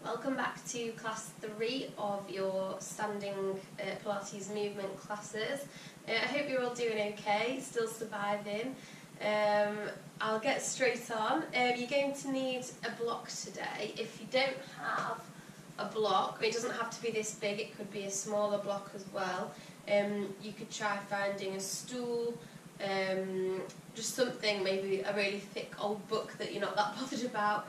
Welcome back to class 3 of your standing Pilates movement classes. I hope you're all doing okay, still surviving. I'll get straight on. You're going to need a block today. If you don't have a block, it doesn't have to be this big, it could be a smaller block as well. You could try finding a stool, just something, maybe a really thick old book that you're not that bothered about,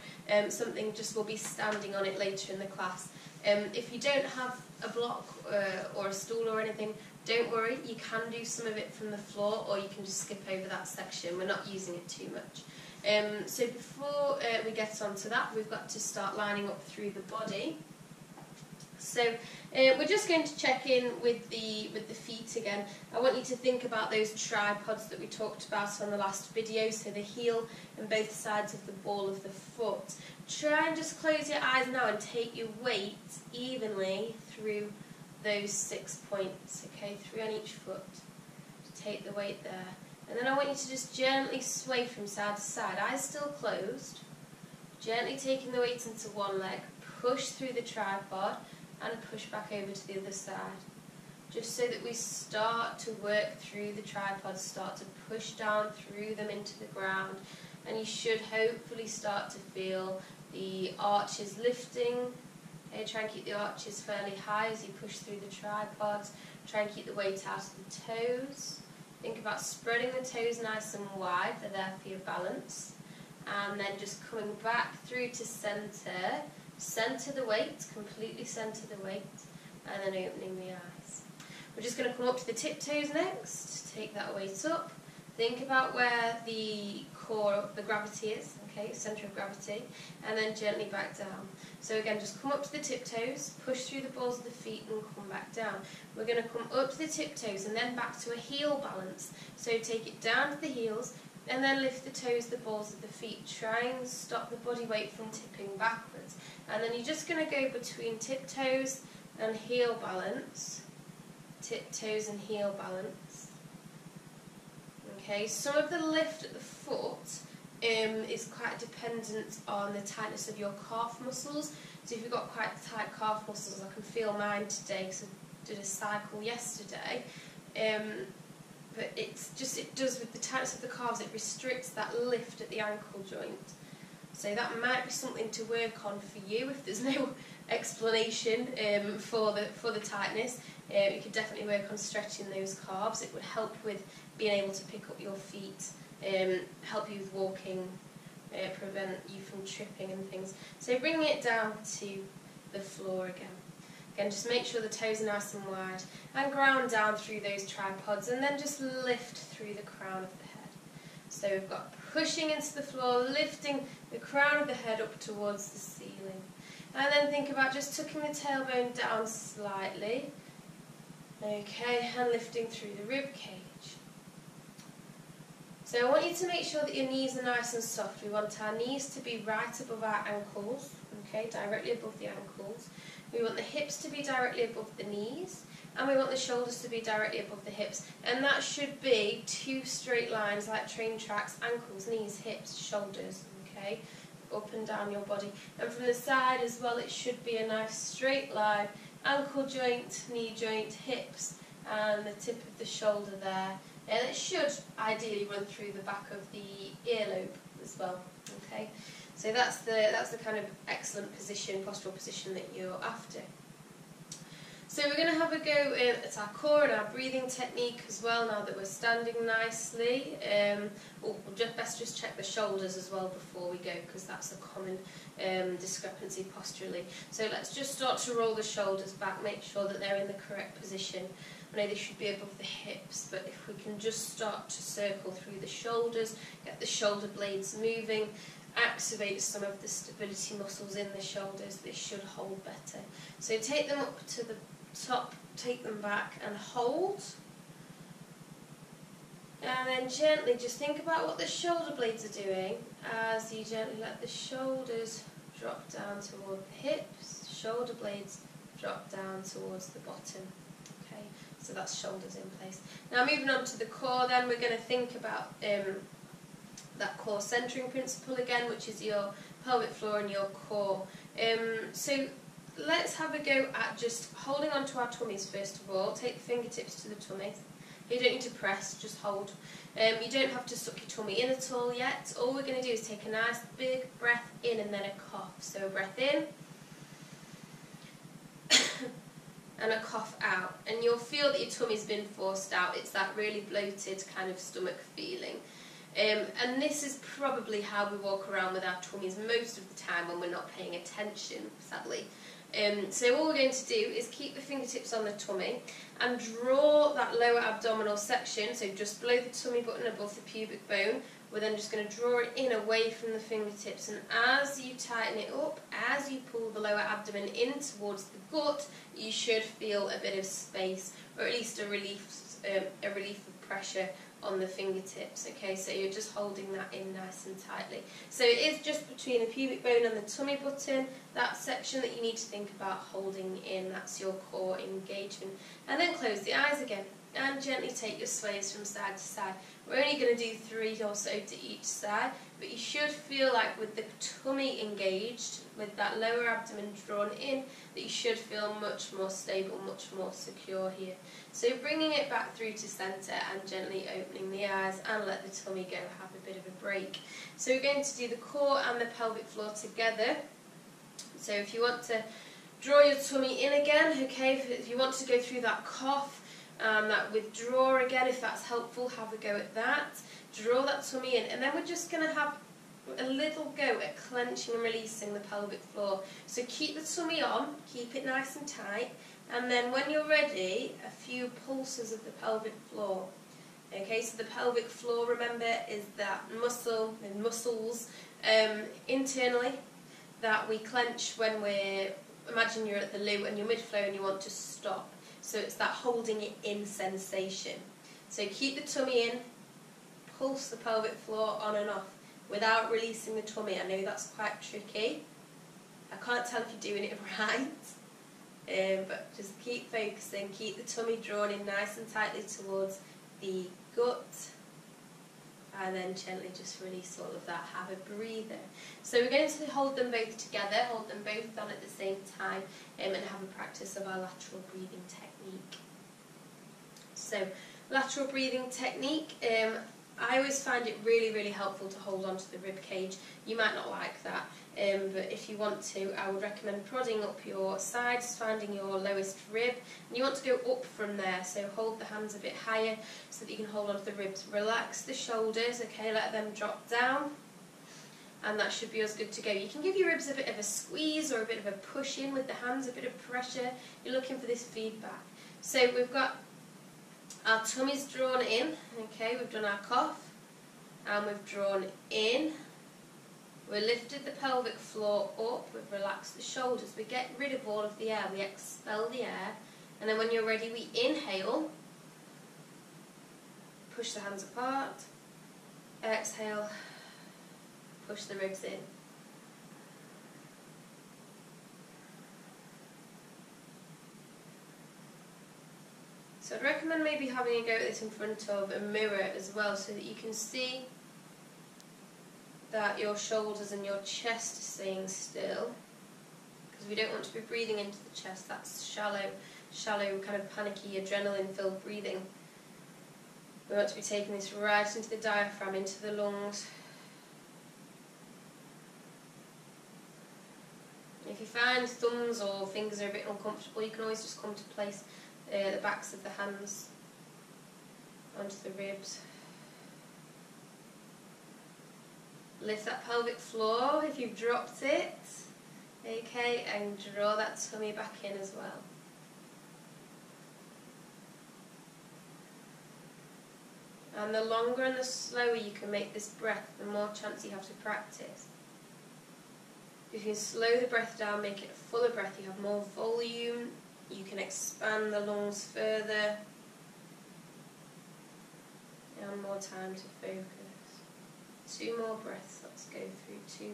something just will be standing on it later in the class. If you don't have a block or a stool or anything, don't worry, you can do some of it from the floor or you can just skip over that section. We're not using it too much. So before we get on to that, we've got to start lining up through the body. So we're just going to check in with the feet again. I want you to think about those tripods that we talked about on the last video, so the heel and both sides of the ball of the foot. Try and just close your eyes now and take your weight evenly through those 6 points, okay, 3 on each foot. Take the weight there. And then I want you to just gently sway from side to side, eyes still closed. Gently taking the weight into one leg, push through the tripod, and push back over to the other side, just so that we start to work through the tripods, start to push down through them into the ground, and you should hopefully start to feel the arches lifting. Okay, try and keep the arches fairly high as you push through the tripods. Try and keep the weight out of the toes. Think about spreading the toes nice and wide, they're there for your balance, and then just coming back through to centre. Centre the weight, completely centre the weight, and then opening the eyes. We're just going to come up to the tiptoes next, take that weight up, think about where the core, the gravity is, okay, centre of gravity, and then gently back down. So again, just come up to the tiptoes, push through the balls of the feet and come back down. We're going to come up to the tiptoes and then back to a heel balance. So take it down to the heels, and then lift the toes, the balls of the feet. Try and stop the body weight from tipping backwards. And then you're just going to go between tiptoes and heel balance. Tiptoes and heel balance. Okay, some of the lift at the foot is quite dependent on the tightness of your calf muscles. So if you've got quite tight calf muscles, I can feel mine today because I did a cycle yesterday. But it does, with the tightness of the calves, it restricts that lift at the ankle joint. So that might be something to work on for you if there's no explanation for the tightness. You could definitely work on stretching those calves. It would help with being able to pick up your feet, help you with walking, prevent you from tripping and things. So bringing it down to the floor again. Again, just make sure the toes are nice and wide and ground down through those tripods, and then just lift through the crown of the head. So we've got pushing into the floor, lifting the crown of the head up towards the ceiling. And then think about just tucking the tailbone down slightly. Okay, and lifting through the rib cage. So I want you to make sure that your knees are nice and soft. We want our knees to be right above our ankles, okay, directly above the ankles. We want the hips to be directly above the knees, and we want the shoulders to be directly above the hips. And that should be 2 straight lines like train tracks: ankles, knees, hips, shoulders, okay, up and down your body. And from the side as well, it should be a nice straight line: ankle joint, knee joint, hips, and the tip of the shoulder there. And it should ideally run through the back of the earlobe as well, okay. So that's the kind of excellent position, postural position that you're after. So we're going to have a go at our core and our breathing technique as well now that we're standing nicely. We'll best just check the shoulders as well before we go, because that's a common discrepancy posturally. So let's just start to roll the shoulders back, make sure that they're in the correct position. I know they should be above the hips, but if we can just start to circle through the shoulders, get the shoulder blades moving, activate some of the stability muscles in the shoulders, they should hold better. So take them up to the top, take them back and hold. And then gently just think about what the shoulder blades are doing as you gently let the shoulders drop down toward the hips, shoulder blades drop down towards the bottom. Okay, so that's shoulders in place. Now moving on to the core, then we're going to think about that core centering principle again, which is your pelvic floor and your core. So let's have a go at just holding onto our tummies first of all. Take the fingertips to the tummy. You don't need to press, just hold. You don't have to suck your tummy in at all yet. All we're going to do is take a nice big breath in and then a cough. So a breath in and a cough out. And you'll feel that your tummy's been forced out. It's that really bloated kind of stomach feeling. And this is probably how we walk around with our tummies most of the time when we're not paying attention, sadly. So all we're going to do is keep the fingertips on the tummy and draw that lower abdominal section, so just below the tummy button, above the pubic bone. We're then just going to draw it in away from the fingertips, and as you tighten it up, as you pull the lower abdomen in towards the gut, you should feel a bit of space, or at least a relief of pressure on the fingertips. Okay, so you're just holding that in nice and tightly. So it is just between the pubic bone and the tummy button, that section that you need to think about holding in. That's your core engagement. And then close the eyes again and gently take your sways from side to side. We're only going to do 3 or so to each side, but you should feel like with the tummy engaged, with that lower abdomen drawn in, that you should feel much more stable, much more secure here. So bringing it back through to centre and gently opening the eyes, and let the tummy go, have a bit of a break. So we're going to do the core and the pelvic floor together. So if you want to draw your tummy in again, okay, if you want to go through that cough, that withdraw again, if that's helpful, have a go at that. Draw that tummy in, and then we're just going to have a little go at clenching and releasing the pelvic floor. So keep the tummy on, keep it nice and tight, and then when you're ready, a few pulses of the pelvic floor. Okay, so the pelvic floor, remember, is that muscle and muscles internally that we clench when we're, imagine you're at the loo and you're mid-flow and you want to stop. So it's that holding it in sensation. So keep the tummy in, pulse the pelvic floor on and off without releasing the tummy. I know that's quite tricky. I can't tell if you're doing it right, but just keep focusing, keep the tummy drawn in nice and tightly towards the gut, and then gently just release all of that. Have a breather. So we're going to hold them both together, hold them both on at the same time, and have a practice of our lateral breathing technique. So lateral breathing technique, I always find it really, really helpful to hold onto the rib cage. You might not like that, but if you want to, I would recommend prodding up your sides, finding your lowest rib, and you want to go up from there, so hold the hands a bit higher so that you can hold onto the ribs. Relax the shoulders, okay, let them drop down, and that should be as good to go. You can give your ribs a bit of a squeeze or a bit of a push in with the hands, a bit of pressure. You're looking for this feedback. So we've got our tummies drawn in, okay, we've done our cough, and we've drawn in. We've lifted the pelvic floor up, we've relaxed the shoulders, we get rid of all of the air, we expel the air, and then when you're ready we inhale, push the hands apart, exhale, push the ribs in. So I'd recommend maybe having a go at this in front of a mirror as well, so that you can see that your shoulders and your chest are staying still, because we don't want to be breathing into the chest. That's shallow, kind of panicky, adrenaline-filled breathing. We want to be taking this right into the diaphragm, into the lungs. If you find thumbs or fingers are a bit uncomfortable, you can always just come to place the backs of the hands onto the ribs. Lift that pelvic floor if you've dropped it, okay, and draw that tummy back in as well. And the longer and the slower you can make this breath, the more chance you have to practice. If you can slow the breath down, make it a fuller breath, you have more volume, you can expand the lungs further, and more time to focus. 2 more breaths, let's go through 2 more.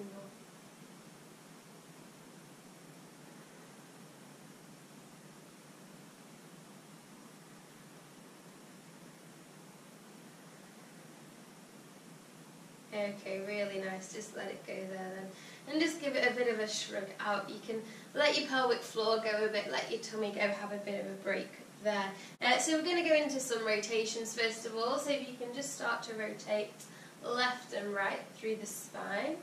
Okay, really nice. Just let it go there then. And just give it a bit of a shrug out. You can let your pelvic floor go a bit, let your tummy go, have a bit of a break there. So we're going to go into some rotations first of all. So if you can just start to rotate left and right through the spine.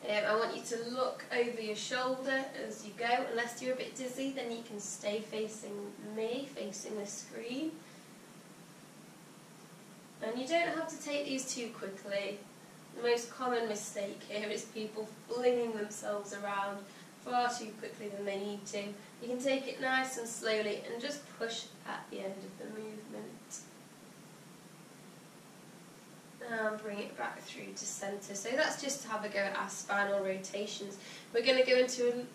I want you to look over your shoulder as you go. Unless you're a bit dizzy, then you can stay facing me, facing the screen. And you don't have to take these too quickly. The most common mistake here is people flinging themselves around far too quickly than they need to. You can take it nice and slowly and just push at the end of the movement. And bring it back through to centre. So that's just to have a go at our spinal rotations. We're going to go into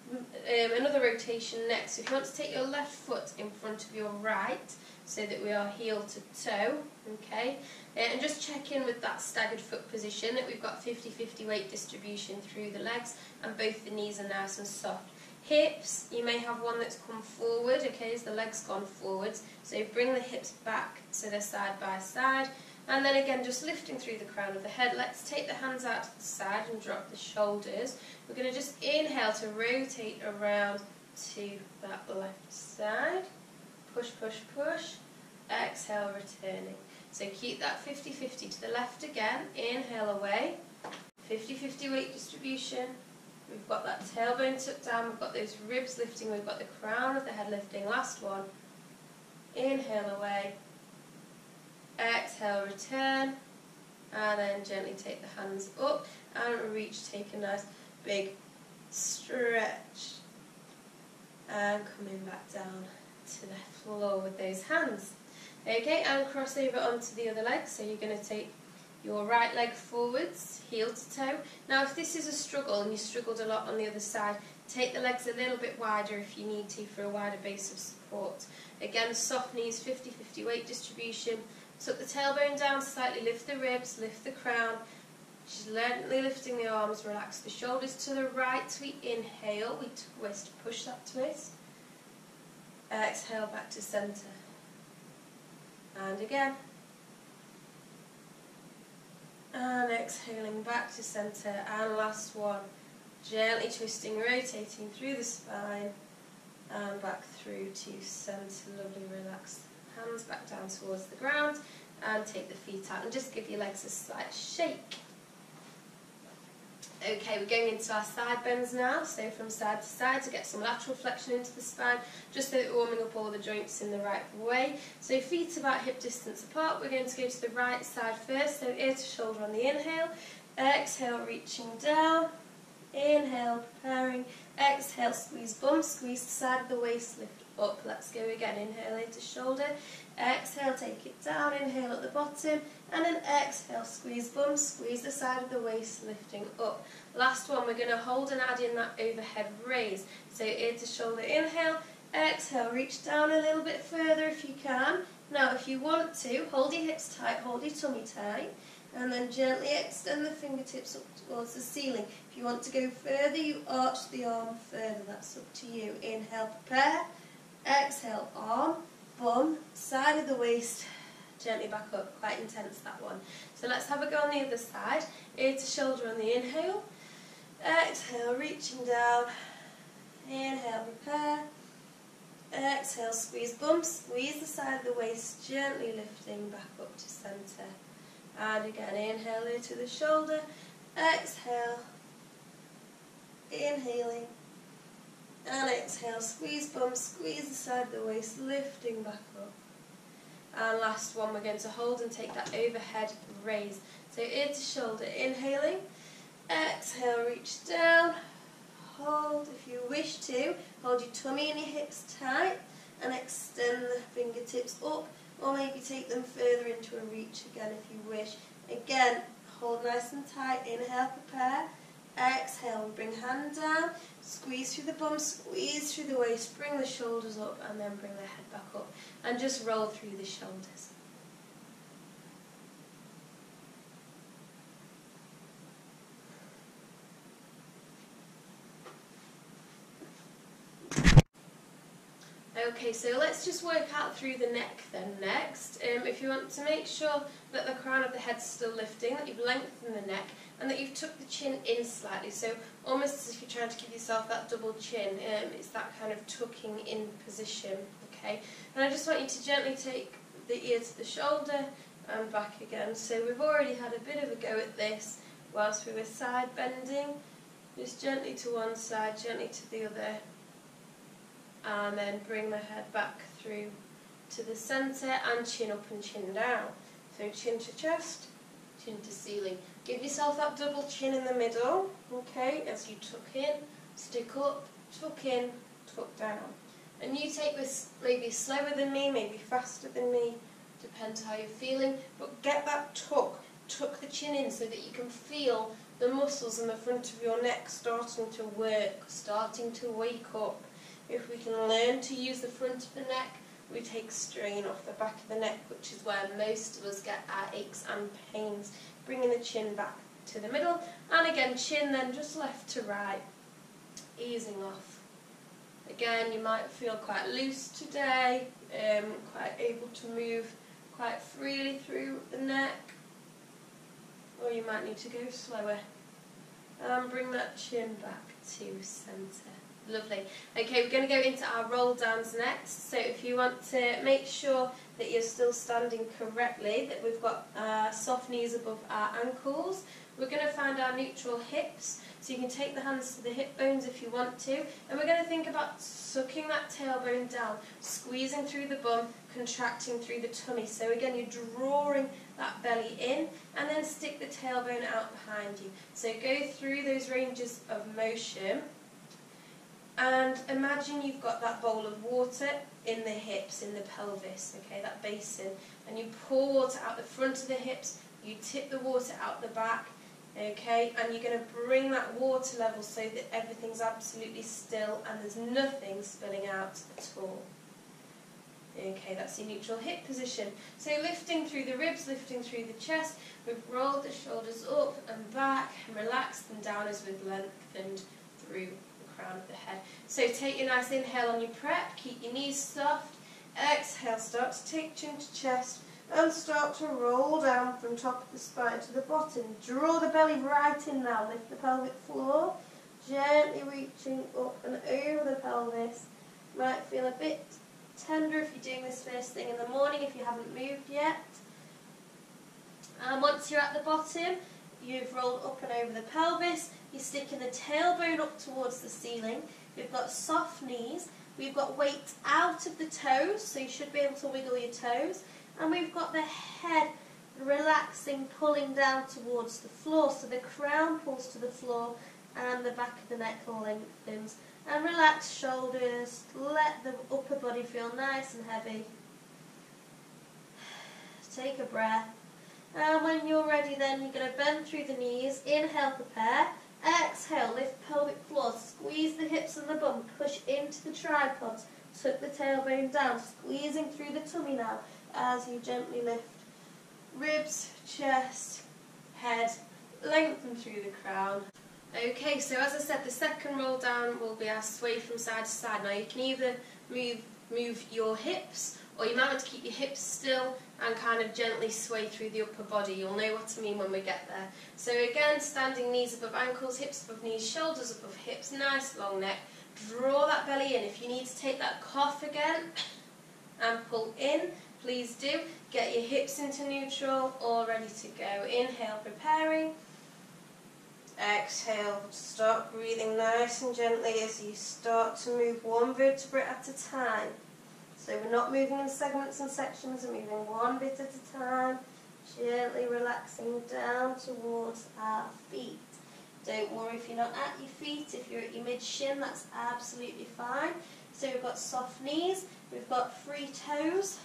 another rotation next. So if you want to take your left foot in front of your right, so that we are heel to toe, okay? And just check in with that staggered foot position, that we've got 50-50 weight distribution through the legs, and both the knees are nice and soft. Hips, you may have one that's come forward, okay, as the leg's gone forwards. So bring the hips back so they're side by side. And then again, just lifting through the crown of the head. Let's take the hands out to the side and drop the shoulders. We're going to just inhale to rotate around to that left side. Push, push, push. Exhale, returning. So keep that 50-50 to the left again. Inhale away. 50-50 weight distribution. We've got that tailbone tucked down. We've got those ribs lifting. We've got the crown of the head lifting. Last one. Inhale away. Exhale, return. And then gently take the hands up and reach. Take a nice big stretch. And coming back down to the floor with those hands. Okay, and cross over onto the other leg. So you're going to take your right leg forwards, heel to toe. Now if this is a struggle and you struggled a lot on the other side, take the legs a little bit wider if you need to for a wider base of support. Again, soft knees, 50-50 weight distribution. Tuck the tailbone down, slightly lift the ribs, lift the crown. Just gently lifting the arms, relax the shoulders to the right. We inhale, we twist, push that twist. Exhale back to centre. And again. And exhaling back to centre. And last one. Gently twisting, rotating through the spine. And back through to centre. Lovely, relaxed. Hands back down towards the ground. And take the feet out. And just give your legs a slight shake. Okay, we're going into our side bends now, so from side to side to get some lateral flexion into the spine, just so that we're warming up all the joints in the right way. So feet about hip distance apart. We're going to go to the right side first, so ear to shoulder on the inhale. Exhale, reaching down. Inhale, preparing. Exhale, squeeze bum, squeeze the side of the waist, lift up. Let's go again. Inhale, ear to shoulder. Exhale, take it down. Inhale at the bottom. And then exhale, squeeze bum, squeeze the side of the waist, lifting up. Last one, we're going to hold and add in that overhead raise. So ear to shoulder, inhale. Exhale, reach down a little bit further if you can. Now, if you want to, hold your hips tight, hold your tummy tight. And then gently extend the fingertips up towards the ceiling. If you want to go further, you arch the arm further. That's up to you. Inhale, prepare. Exhale, arm, bum, side of the waist, gently back up. Quite intense, that one. So let's have a go on the other side. Ear to shoulder on the inhale. Exhale, reaching down. Inhale, prepare. Exhale, squeeze bum, squeeze the side of the waist, gently lifting back up to centre. And again, inhale ear to the shoulder, exhale, inhaling, and exhale, squeeze bum, squeeze the side of the waist, lifting back up. And last one, we're going to hold and take that overhead raise. So ear to shoulder, inhaling, exhale, reach down, hold if you wish to, hold your tummy and your hips tight, and extend the fingertips up. Or maybe take them further into a reach again if you wish. Again, hold nice and tight. Inhale, prepare. Exhale, bring hand down. Squeeze through the bum, squeeze through the waist. Bring the shoulders up and then bring the head back up. And just roll through the shoulders. Okay, so let's just work out through the neck then next. If you want to make sure that the crown of the head's still lifting, that you've lengthened the neck, and that you've tucked the chin in slightly, so almost as if you're trying to give yourself that double chin, it's that kind of tucking in position, okay? And I just want you to gently take the ear to the shoulder and back again. So we've already had a bit of a go at this whilst we were side bending. Just gently to one side, gently to the other, and then bring the head back through to the centre and chin up and chin down. So chin to chest, chin to ceiling. Give yourself that double chin in the middle, okay, as you tuck in, stick up, tuck in, tuck down. And you take this maybe slower than me, maybe faster than me, depends how you're feeling, but get that tuck. Tuck the chin in so that you can feel the muscles in the front of your neck starting to work, starting to wake up. If we can learn to use the front of the neck, we take strain off the back of the neck, which is where most of us get our aches and pains. Bringing the chin back to the middle, and again chin then just left to right, easing off. Again, you might feel quite loose today, quite able to move quite freely through the neck, or you might need to go slower. And bring that chin back to centre. Lovely. Okay, we're going to go into our roll downs next. So if you want to make sure that you're still standing correctly, that we've got soft knees above our ankles, we're going to find our neutral hips. So you can take the hands to the hip bones if you want to. And we're going to think about sucking that tailbone down, squeezing through the bum, contracting through the tummy. So again, you're drawing that belly in, and then stick the tailbone out behind you. So go through those ranges of motion. And imagine you've got that bowl of water in the hips, in the pelvis, okay, that basin. And you pour water out the front of the hips, you tip the water out the back, okay, and you're going to bring that water level so that everything's absolutely still and there's nothing spilling out at all. Okay, that's your neutral hip position. So lifting through the ribs, lifting through the chest, we've rolled the shoulders up and back and relaxed them down as we've lengthened through crown of the head. So take your nice inhale on your prep, keep your knees soft, exhale, start to take chin to chest and start to roll down from top of the spine to the bottom. Draw the belly right in now, lift the pelvic floor, gently reaching up and over the pelvis. Might feel a bit tender if you're doing this first thing in the morning if you haven't moved yet. And once you're at the bottom, you've rolled up and over the pelvis, you're sticking the tailbone up towards the ceiling, we've got soft knees, we've got weight out of the toes, so you should be able to wiggle your toes, and we've got the head relaxing, pulling down towards the floor, so the crown pulls to the floor and the back of the neck lengthens. And relax shoulders, let the upper body feel nice and heavy. Take a breath. And when you're ready then, you're going to bend through the knees, inhale, prepare, exhale, lift pelvic floor, squeeze the hips and the bum, push into the tripods, tuck the tailbone down, squeezing through the tummy now as you gently lift ribs, chest, head, lengthen through the crown. Okay, so as I said, the second roll down will be our sway from side to side. Now you can either move your hips, or you might want to keep your hips still and kind of gently sway through the upper body. You'll know what I mean when we get there. So again, standing knees above ankles, hips above knees, shoulders above hips, nice long neck. Draw that belly in. If you need to take that cough again and pull in, please do. Get your hips into neutral, all ready to go. Inhale, preparing. Exhale, start breathing nice and gently as you start to move one vertebrae at a time. So we're not moving in segments and sections, we're moving one bit at a time, gently relaxing down towards our feet. Don't worry if you're not at your feet, if you're at your mid-shin, that's absolutely fine. So we've got soft knees, we've got free toes,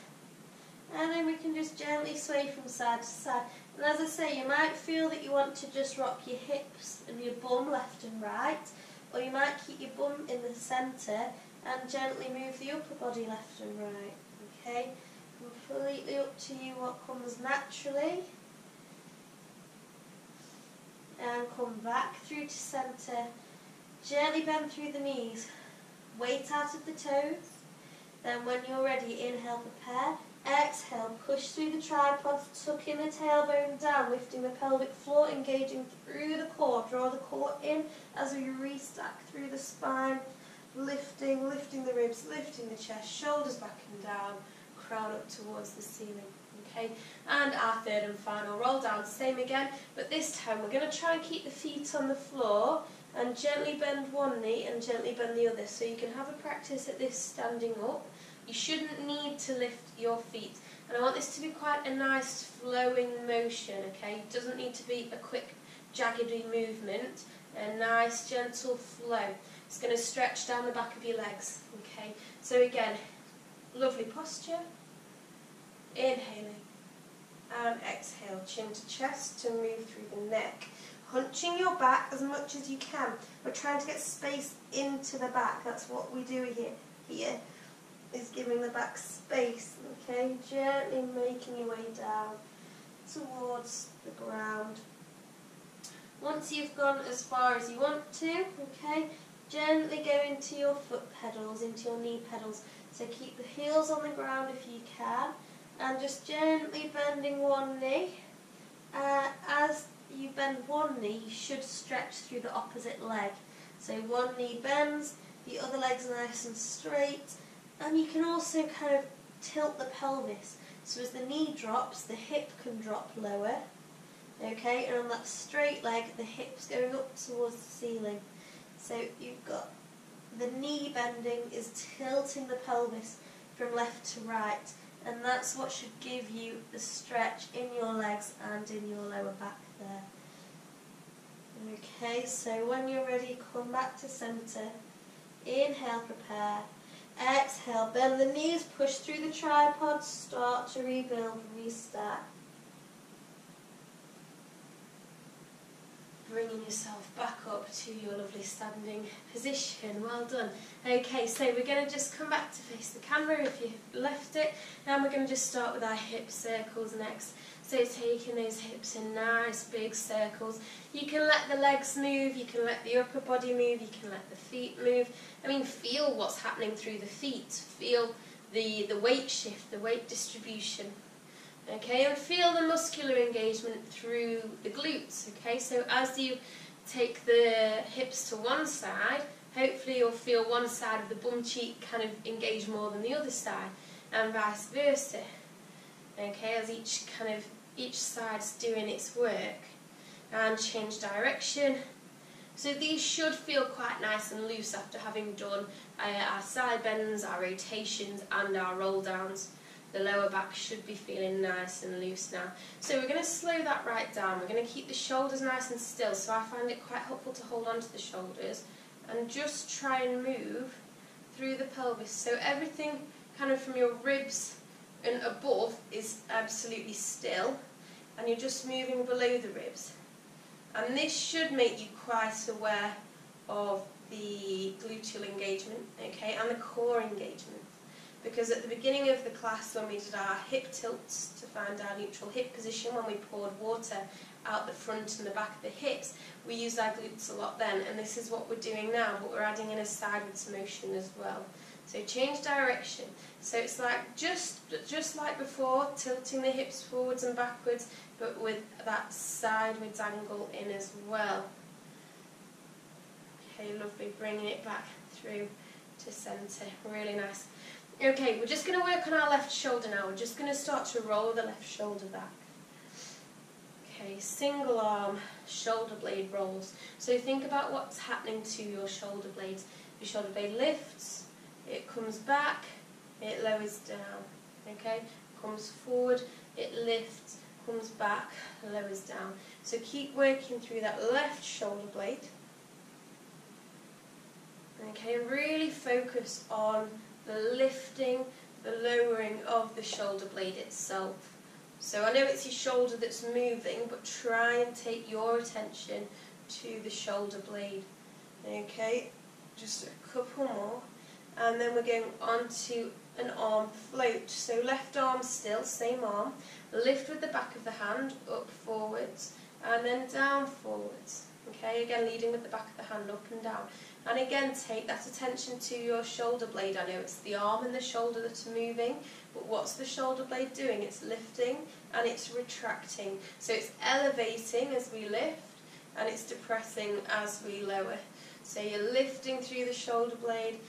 and then we can just gently sway from side to side. And as I say, you might feel that you want to just rock your hips and your bum left and right, or you might keep your bum in the centre and gently move the upper body left and right. Okay? Completely up to you what comes naturally. And come back through to centre. Gently bend through the knees. Weight out of the toes. Then when you're ready, inhale, prepare. Exhale, push through the tripod, tucking the tailbone down, lifting the pelvic floor, engaging through the core. Draw the core in as we restack through the spine, lifting the ribs, lifting the chest, shoulders back and down, crown up towards the ceiling. Okay, and our third and final roll down, same again, but this time we're going to try and keep the feet on the floor and gently bend one knee and gently bend the other. So you can have a practice at this standing up. You shouldn't need to lift your feet. And I want this to be quite a nice flowing motion, okay? It doesn't need to be a quick, jaggedy movement. A nice, gentle flow. It's going to stretch down the back of your legs, okay? So again, lovely posture. Inhaling. And exhale, chin to chest to move through the neck. Hunching your back as much as you can. We're trying to get space into the back. That's what we do here is giving the back space. Okay, gently making your way down towards the ground. Once you've gone as far as you want to, okay, gently go into your foot pedals, into your knee pedals. So keep the heels on the ground if you can, and just gently bending one knee. As you bend one knee, you should stretch through the opposite leg. So one knee bends, the other leg's nice and straight, and you can also kind of tilt the pelvis. So as the knee drops, the hip can drop lower, okay, and on that straight leg, the hip's going up towards the ceiling. So you've got the knee bending is tilting the pelvis from left to right, and that's what should give you the stretch in your legs and in your lower back there. Okay, so when you're ready, come back to centre. Inhale, prepare. Exhale, bend the knees, push through the tripod, start to rebuild, restack. Bringing yourself back up to your lovely standing position. Well done. Okay, so we're going to just come back to face the camera if you've left it, and we're going to just start with our hip circles next. So taking those hips in nice big circles. You can let the legs move, you can let the upper body move, you can let the feet move. I mean, feel what's happening through the feet. Feel the weight shift, the weight distribution. Okay, and feel the muscular engagement through the glutes. Okay, so as you take the hips to one side, hopefully you'll feel one side of the bum cheek kind of engage more than the other side, and vice versa. Okay, as each side's doing its work, and change direction. So these should feel quite nice and loose after having done our side bends, our rotations, and our roll downs. The lower back should be feeling nice and loose now. So we're going to slow that right down. We're going to keep the shoulders nice and still. So I find it quite helpful to hold on to the shoulders and just try and move through the pelvis. So everything kind of from your ribs and above is absolutely still, and you're just moving below the ribs. And this should make you quite aware of the gluteal engagement, okay, and the core engagement. Because at the beginning of the class, when we did our hip tilts to find our neutral hip position, when we poured water out the front and the back of the hips, we used our glutes a lot then, and this is what we're doing now, but we're adding in a sideways motion as well. So change direction. So it's like just like before, tilting the hips forwards and backwards, but with that sideways angle in as well. Okay, lovely. Bringing it back through to centre. Really nice. Okay, we're just going to work on our left shoulder now. We're just going to start to roll the left shoulder back. Okay, single arm shoulder blade rolls. So think about what's happening to your shoulder blades. Your shoulder blade lifts, it comes back, it lowers down. Okay, comes forward, it lifts, comes back, lowers down. So keep working through that left shoulder blade. Okay, really focus on the lifting, the lowering of the shoulder blade itself. So I know it's your shoulder that's moving, but try and take your attention to the shoulder blade. Okay, just a couple more, and then we're going on to an arm float. So left arm still, same arm, lift with the back of the hand, up forwards, and then down forwards. Okay, again leading with the back of the hand, up and down. And again, take that attention to your shoulder blade. I know it's the arm and the shoulder that are moving, but what's the shoulder blade doing? It's lifting and it's retracting. So it's elevating as we lift and it's depressing as we lower. So you're lifting through the shoulder blade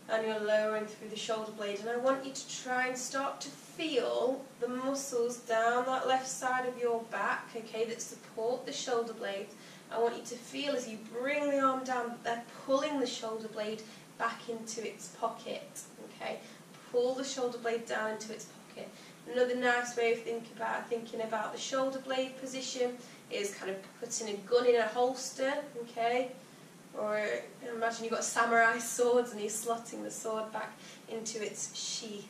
and you're lowering through the shoulder blade. And I want you to try and start to feel the muscles down that left side of your back, okay, that support the shoulder blade. I want you to feel as you bring the arm down, they're pulling the shoulder blade back into its pocket, okay? Pull the shoulder blade down into its pocket. Another nice way of thinking about the shoulder blade position is kind of putting a gun in a holster, okay? Or imagine you've got samurai swords and you're slotting the sword back into its sheath.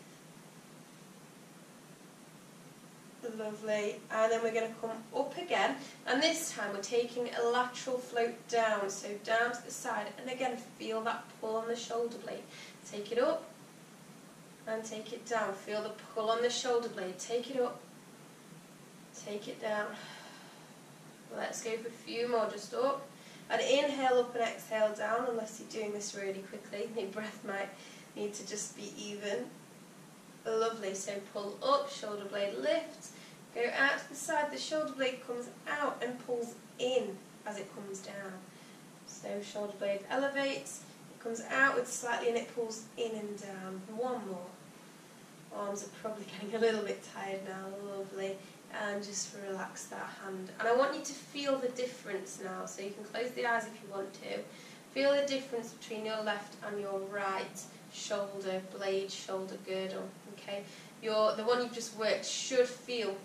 Lovely. And then we're going to come up again, and this time we're taking a lateral float down, so down to the side, and again feel that pull on the shoulder blade. Take it up and take it down. Feel the pull on the shoulder blade. Take it up, take it down. Let's go for a few more, just up. And inhale up and exhale down, unless you're doing this really quickly. Your breath might need to just be even. Lovely, so pull up, shoulder blade lifts, go out to the side, the shoulder blade comes out and pulls in as it comes down. So shoulder blade elevates, it comes outwards slightly and it pulls in and down. One more. Arms are probably getting a little bit tired now, lovely. And just relax that hand. And I want you to feel the difference now, so you can close the eyes if you want to. Feel the difference between your left and your right shoulder blade, shoulder girdle, okay? The one you've just worked should feel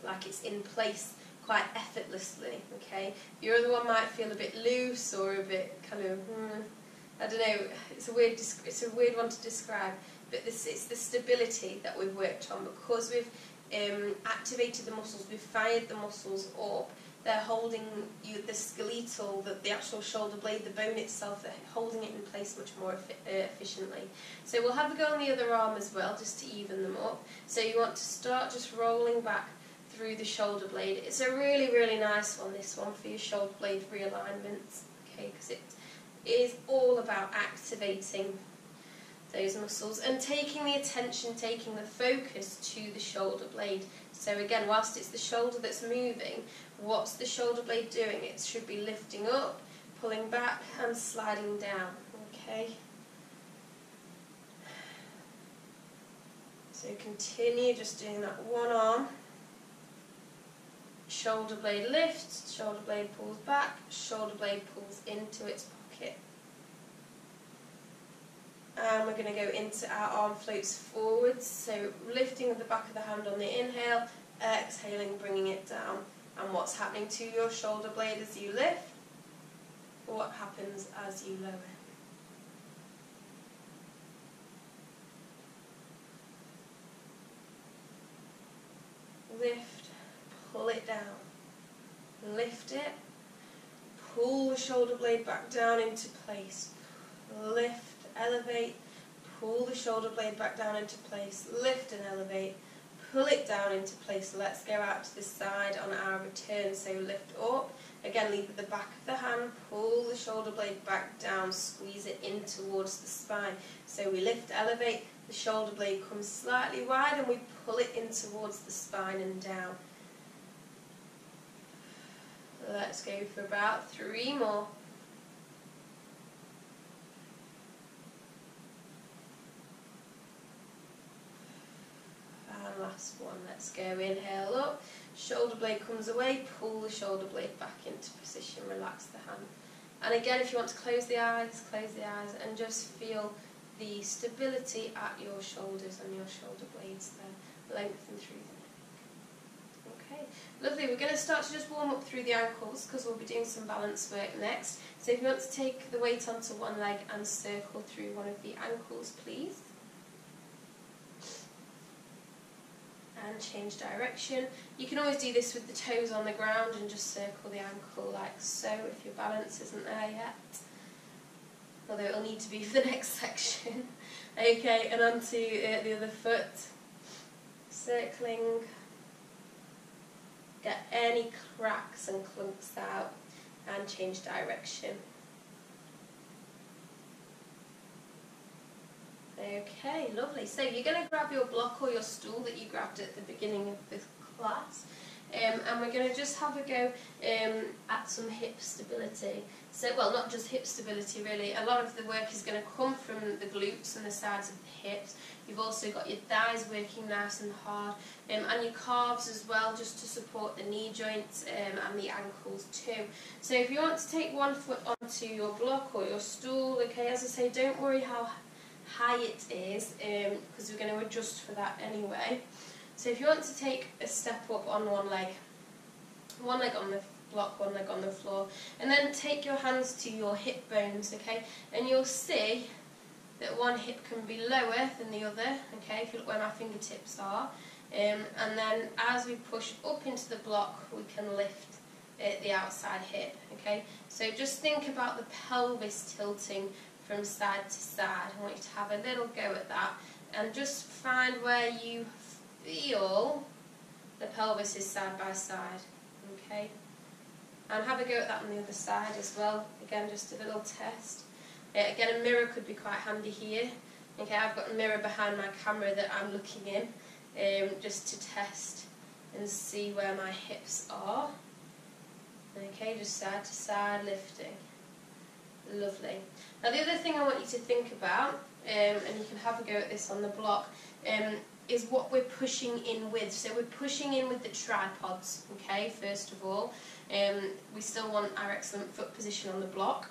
like it's in place quite effortlessly, okay? Your other one might feel a bit loose or a bit kind of, I don't know, it's a weird one to describe, but it's the stability that we've worked on. Because we've activated the muscles, we've fired the muscles up, they're holding the skeletal, the actual shoulder blade, the bone itself, they're holding it in place much more efficiently. So we'll have a go on the other arm as well, just to even them up. So you want to start just rolling back through the shoulder blade. It's a really, really nice one, this one, for your shoulder blade realignments, okay, because it is all about activating those muscles and taking the attention, taking the focus to the shoulder blade. So again, whilst it's the shoulder that's moving, what's the shoulder blade doing? It should be lifting up, pulling back and sliding down, okay? So continue just doing that one arm. Shoulder blade lifts, shoulder blade pulls back, shoulder blade pulls into its pocket. And we're going to go into our arm floats forwards, so lifting the back of the hand on the inhale, exhaling, bringing it down. And what's happening to your shoulder blade as you lift? What happens as you lower? Lift, pull it down. Lift it, pull the shoulder blade back down into place. Lift, elevate, pull the shoulder blade back down into place, lift and elevate, pull it down into place. Let's go out to the side on our return, so lift up, again lead with the back of the hand, pull the shoulder blade back down, squeeze it in towards the spine. So we lift, elevate, the shoulder blade comes slightly wide and we pull it in towards the spine and down. Let's go for about 3 more. Last one, let's go, inhale up, shoulder blade comes away, pull the shoulder blade back into position, relax the hand. And again, if you want to close the eyes and just feel the stability at your shoulders and your shoulder blades there, lengthen through the neck. Okay, lovely, we're going to start to just warm up through the ankles because we'll be doing some balance work next. So if you want to take the weight onto one leg and circle through one of the ankles, please. And change direction. You can always do this with the toes on the ground and just circle the ankle like so if your balance isn't there yet. Although it'll need to be for the next section. Okay, and onto the other foot. Circling. Get any cracks and clumps out and change direction. Okay, lovely. So you're going to grab your block or your stool that you grabbed at the beginning of this class, and we're going to just have a go at some hip stability. So, well, not just hip stability really, a lot of the work is going to come from the glutes and the sides of the hips. You've also got your thighs working nice and hard, and your calves as well, just to support the knee joints and the ankles too. So if you want to take one foot onto your block or your stool, okay, as I say, don't worry how high it is, because we're going to adjust for that anyway. So if you want to take a step up on one leg on the block, one leg on the floor, and then take your hands to your hip bones, okay, and you'll see that one hip can be lower than the other, okay, if you look where my fingertips are, and then as we push up into the block we can lift the outside hip, okay. So just think about the pelvis tilting from side to side. I want you to have a little go at that and just find where you feel the pelvis is side by side, okay, and have a go at that on the other side as well. Again, just a little test. Again, a mirror could be quite handy here. Okay, I've got a mirror behind my camera that I'm looking in, just to test and see where my hips are. Okay, just side to side lifting. Lovely. Now the other thing I want you to think about, and you can have a go at this on the block, is what we're pushing in with. So we're pushing in with the tripods, okay, first of all. We still want our excellent foot position on the block.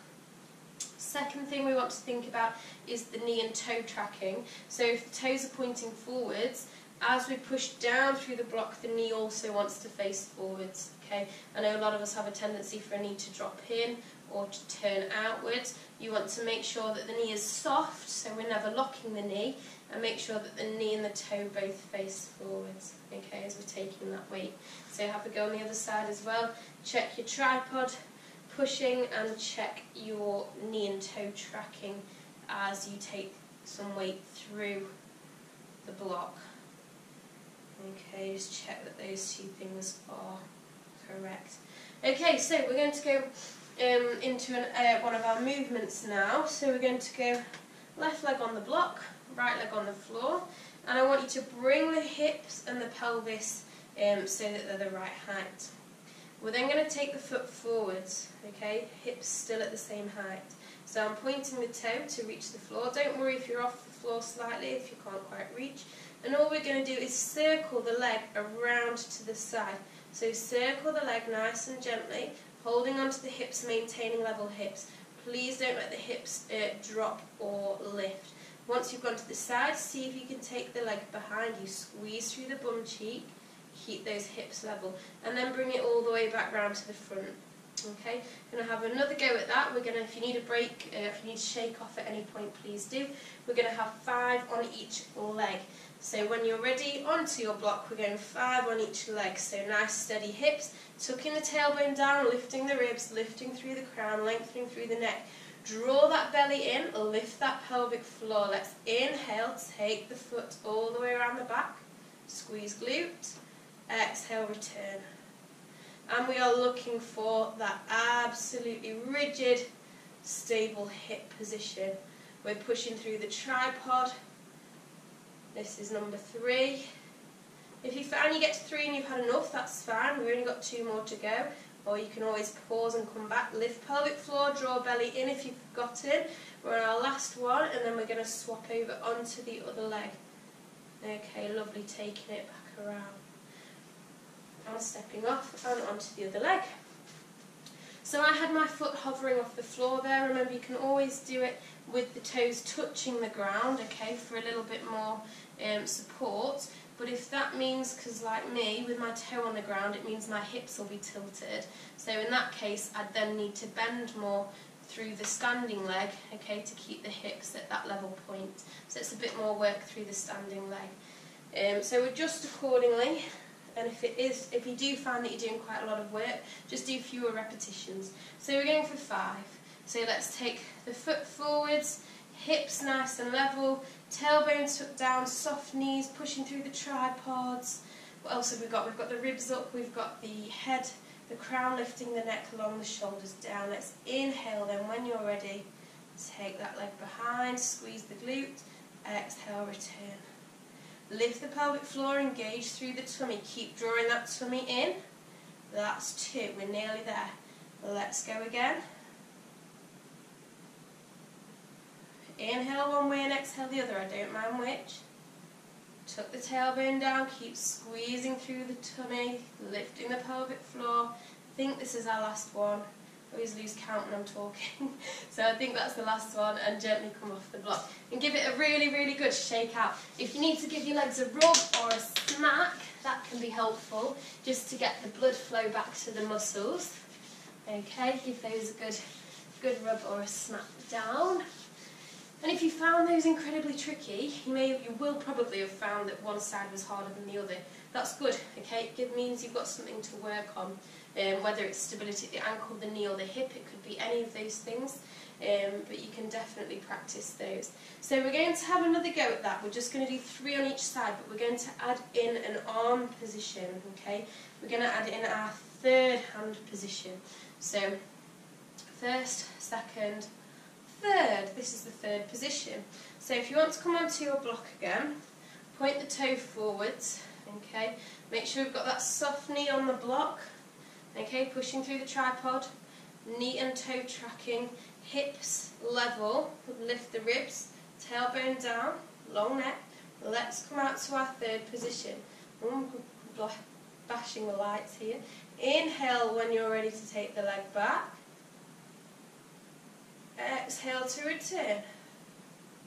Second thing we want to think about is the knee and toe tracking. So if the toes are pointing forwards, as we push down through the block, the knee also wants to face forwards, okay. I know a lot of us have a tendency for a knee to drop in or to turn outwards. You want to make sure that the knee is soft, so we're never locking the knee, and make sure that the knee and the toe both face forwards, okay, as we're taking that weight. So have a go on the other side as well. Check your tripod pushing and check your knee and toe tracking as you take some weight through the block. Okay, just check that those two things are correct. Okay, so we're going to go into one of our movements now. So we're going to go left leg on the block, right leg on the floor, and I want you to bring the hips and the pelvis so that they're the right height. We're then going to take the foot forwards, okay, hips still at the same height. So I'm pointing the toe to reach the floor. Don't worry if you're off the floor slightly, if you can't quite reach. And all we're going to do is circle the leg around to the side. So circle the leg nice and gently, holding onto the hips, maintaining level hips. Please don't let the hips drop or lift. Once you've gone to the side, see if you can take the leg behind you, squeeze through the bum cheek, keep those hips level, and then bring it all the way back round to the front. Okay, going to have another go at that. We're going to, if you need a break, if you need to shake off at any point, please do. We're going to have 5 on each leg. So when you're ready, onto your block, we're going 5 on each leg. So nice steady hips, tucking the tailbone down, lifting the ribs, lifting through the crown, lengthening through the neck. Draw that belly in, lift that pelvic floor. Let's inhale, take the foot all the way around the back, squeeze glute, exhale, return. And we are looking for that absolutely rigid, stable hip position. We're pushing through the tripod. This is number 3. If you find you get to 3 and you've had enough, that's fine. We've only got 2 more to go. Or you can always pause and come back. Lift pelvic floor, draw belly in if you've forgotten. We're on our last one, and then we're going to swap over onto the other leg. Okay, lovely, taking it back around. And stepping off and onto the other leg. So I had my foot hovering off the floor there. Remember, you can always do it with the toes touching the ground, okay, for a little bit more support. But if that means, because like me, with my toe on the ground, it means my hips will be tilted. So in that case, I'd then need to bend more through the standing leg, okay, to keep the hips at that level point. So it's a bit more work through the standing leg. So adjust accordingly. And if you do find that you're doing quite a lot of work, just do fewer repetitions. So we're going for 5. So let's take the foot forwards, hips nice and level, tailbone tucked down, soft knees, pushing through the tripods. What else have we got? We've got the ribs up, we've got the head, the crown lifting the neck along, the shoulders down. Let's inhale then when you're ready. Take that leg behind, squeeze the glute, exhale, return. Lift the pelvic floor, engage through the tummy, keep drawing that tummy in. That's 2, we're nearly there. Let's go again. Inhale one way and exhale the other, I don't mind which. Tuck the tailbone down, keep squeezing through the tummy, lifting the pelvic floor. I think this is our last one. I always lose count when I'm talking. So I think that's the last one, and gently come off the block. And give it a really, really good shake out. If you need to give your legs a rub or a smack, that can be helpful, just to get the blood flow back to the muscles. Okay, give those a good rub or a smack down. And if you found those incredibly tricky, you will probably have found that one side was harder than the other. That's good, okay? It means you've got something to work on, whether it's stability at the ankle, the knee or the hip. It could be any of those things, but you can definitely practice those. So we're going to have another go at that. We're just going to do 3 on each side, but we're going to add in an arm position, okay? We're going to add in our 3rd hand position. So first, second, 3rd. This is the 3rd position. So if you want to come onto your block again, point the toe forwards, okay? Make sure we've got that soft knee on the block, okay? Pushing through the tripod, knee and toe tracking, hips level, lift the ribs, tailbone down, long neck. Let's come out to our 3rd position. Bashing the lights here. Inhale when you're ready to take the leg back. Exhale to return.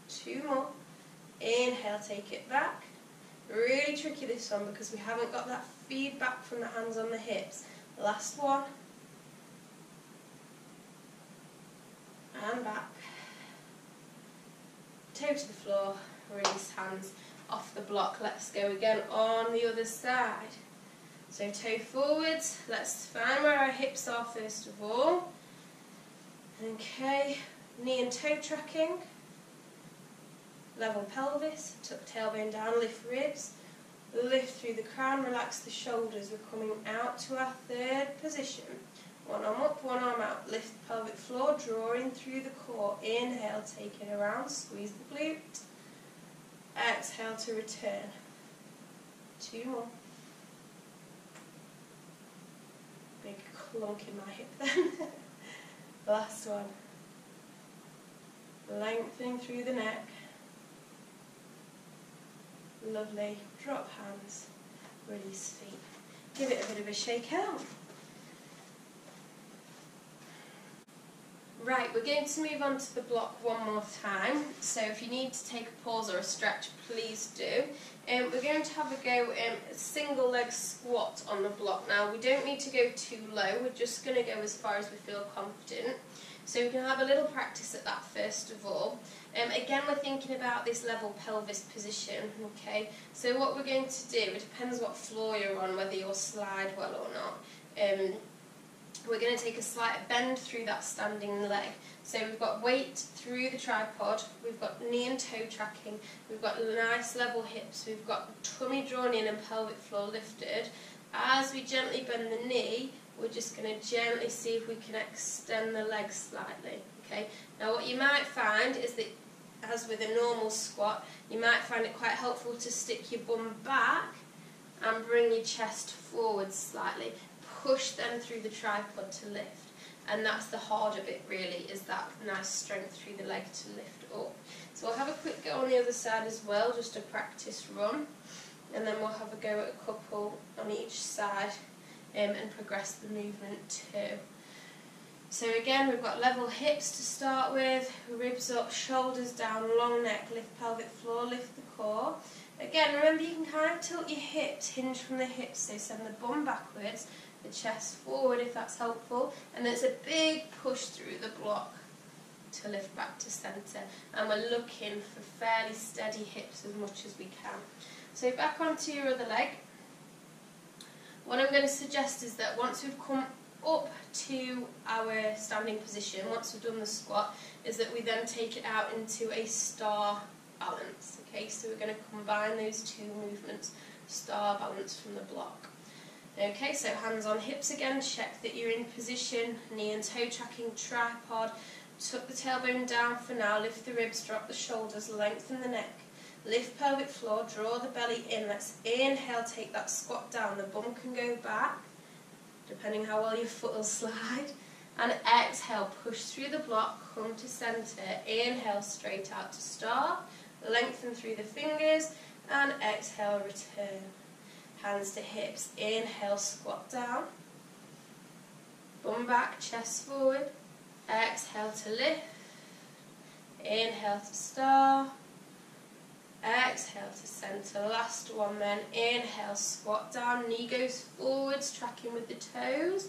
2 more. Inhale, take it back. Really tricky this one because we haven't got that feedback from the hands on the hips. Last one. And back. Toe to the floor. Release hands off the block. Let's go again on the other side. So toe forwards. Let's find where our hips are first of all. Okay, knee and toe tracking, level pelvis, tuck tailbone down, lift ribs, lift through the crown, relax the shoulders. We're coming out to our 3rd position. 1 arm up, 1 arm out, lift the pelvic floor, drawing through the core. Inhale, take it around, squeeze the glute. Exhale to return. 2 more. Big clunk in my hip then. Last one. Lengthening through the neck. Lovely. Drop hands. Release feet. Give it a bit of a shake out. Right, we're going to move on to the block one more time. So if you need to take a pause or a stretch, please do. We're going to have a go a single leg squat on the block. Now, we don't need to go too low. We're just going to go as far as we feel confident. So we can have a little practice at that first of all. Again, we're thinking about this level pelvis position, okay? So what we're going to do, it depends what floor you're on, whether you'll slide well or not. We're going to take a slight bend through that standing leg. So we've got weight through the tripod, we've got knee and toe tracking, we've got nice level hips, we've got tummy drawn in and pelvic floor lifted. As we gently bend the knee, we're just going to gently see if we can extend the leg slightly. Okay. Now what you might find is that, as with a normal squat, you might find it quite helpful to stick your bum back and bring your chest forward slightly. Push them through the tripod to lift, and that's the harder bit really, is that nice strength through the leg to lift up. So we'll have a quick go on the other side as well, just a practice run, and then we'll have a go at a couple on each side and progress the movement too. So again, we've got level hips to start with, ribs up, shoulders down, long neck, lift pelvic floor, lift the core. Again, remember you can kind of tilt your hips, hinge from the hips, so send the bum backwards, the chest forward if that's helpful, and there's a big push through the block to lift back to centre, and we're looking for fairly steady hips as much as we can. So back onto your other leg. What I'm going to suggest is that once we've come up to our standing position, once we've done the squat, is that we then take it out into a star balance. Okay, so we're going to combine those two movements, star balance from the block. Okay, so hands on hips again, check that you're in position, knee and toe tracking, tripod, Tuck the tailbone down for now, lift the ribs, drop the shoulders, lengthen the neck. Lift pelvic floor, draw the belly in. Let's inhale, take that squat down. The bum can go back, depending how well your foot will slide. And exhale, push through the block, come to centre. Inhale, straight out to start. Lengthen through the fingers. And exhale, return. Hands to hips. Inhale, squat down. Bum back, chest forward. Exhale to lift. Inhale to start. Exhale to centre. Last one then. Inhale, squat down. Knee goes forwards, tracking with the toes.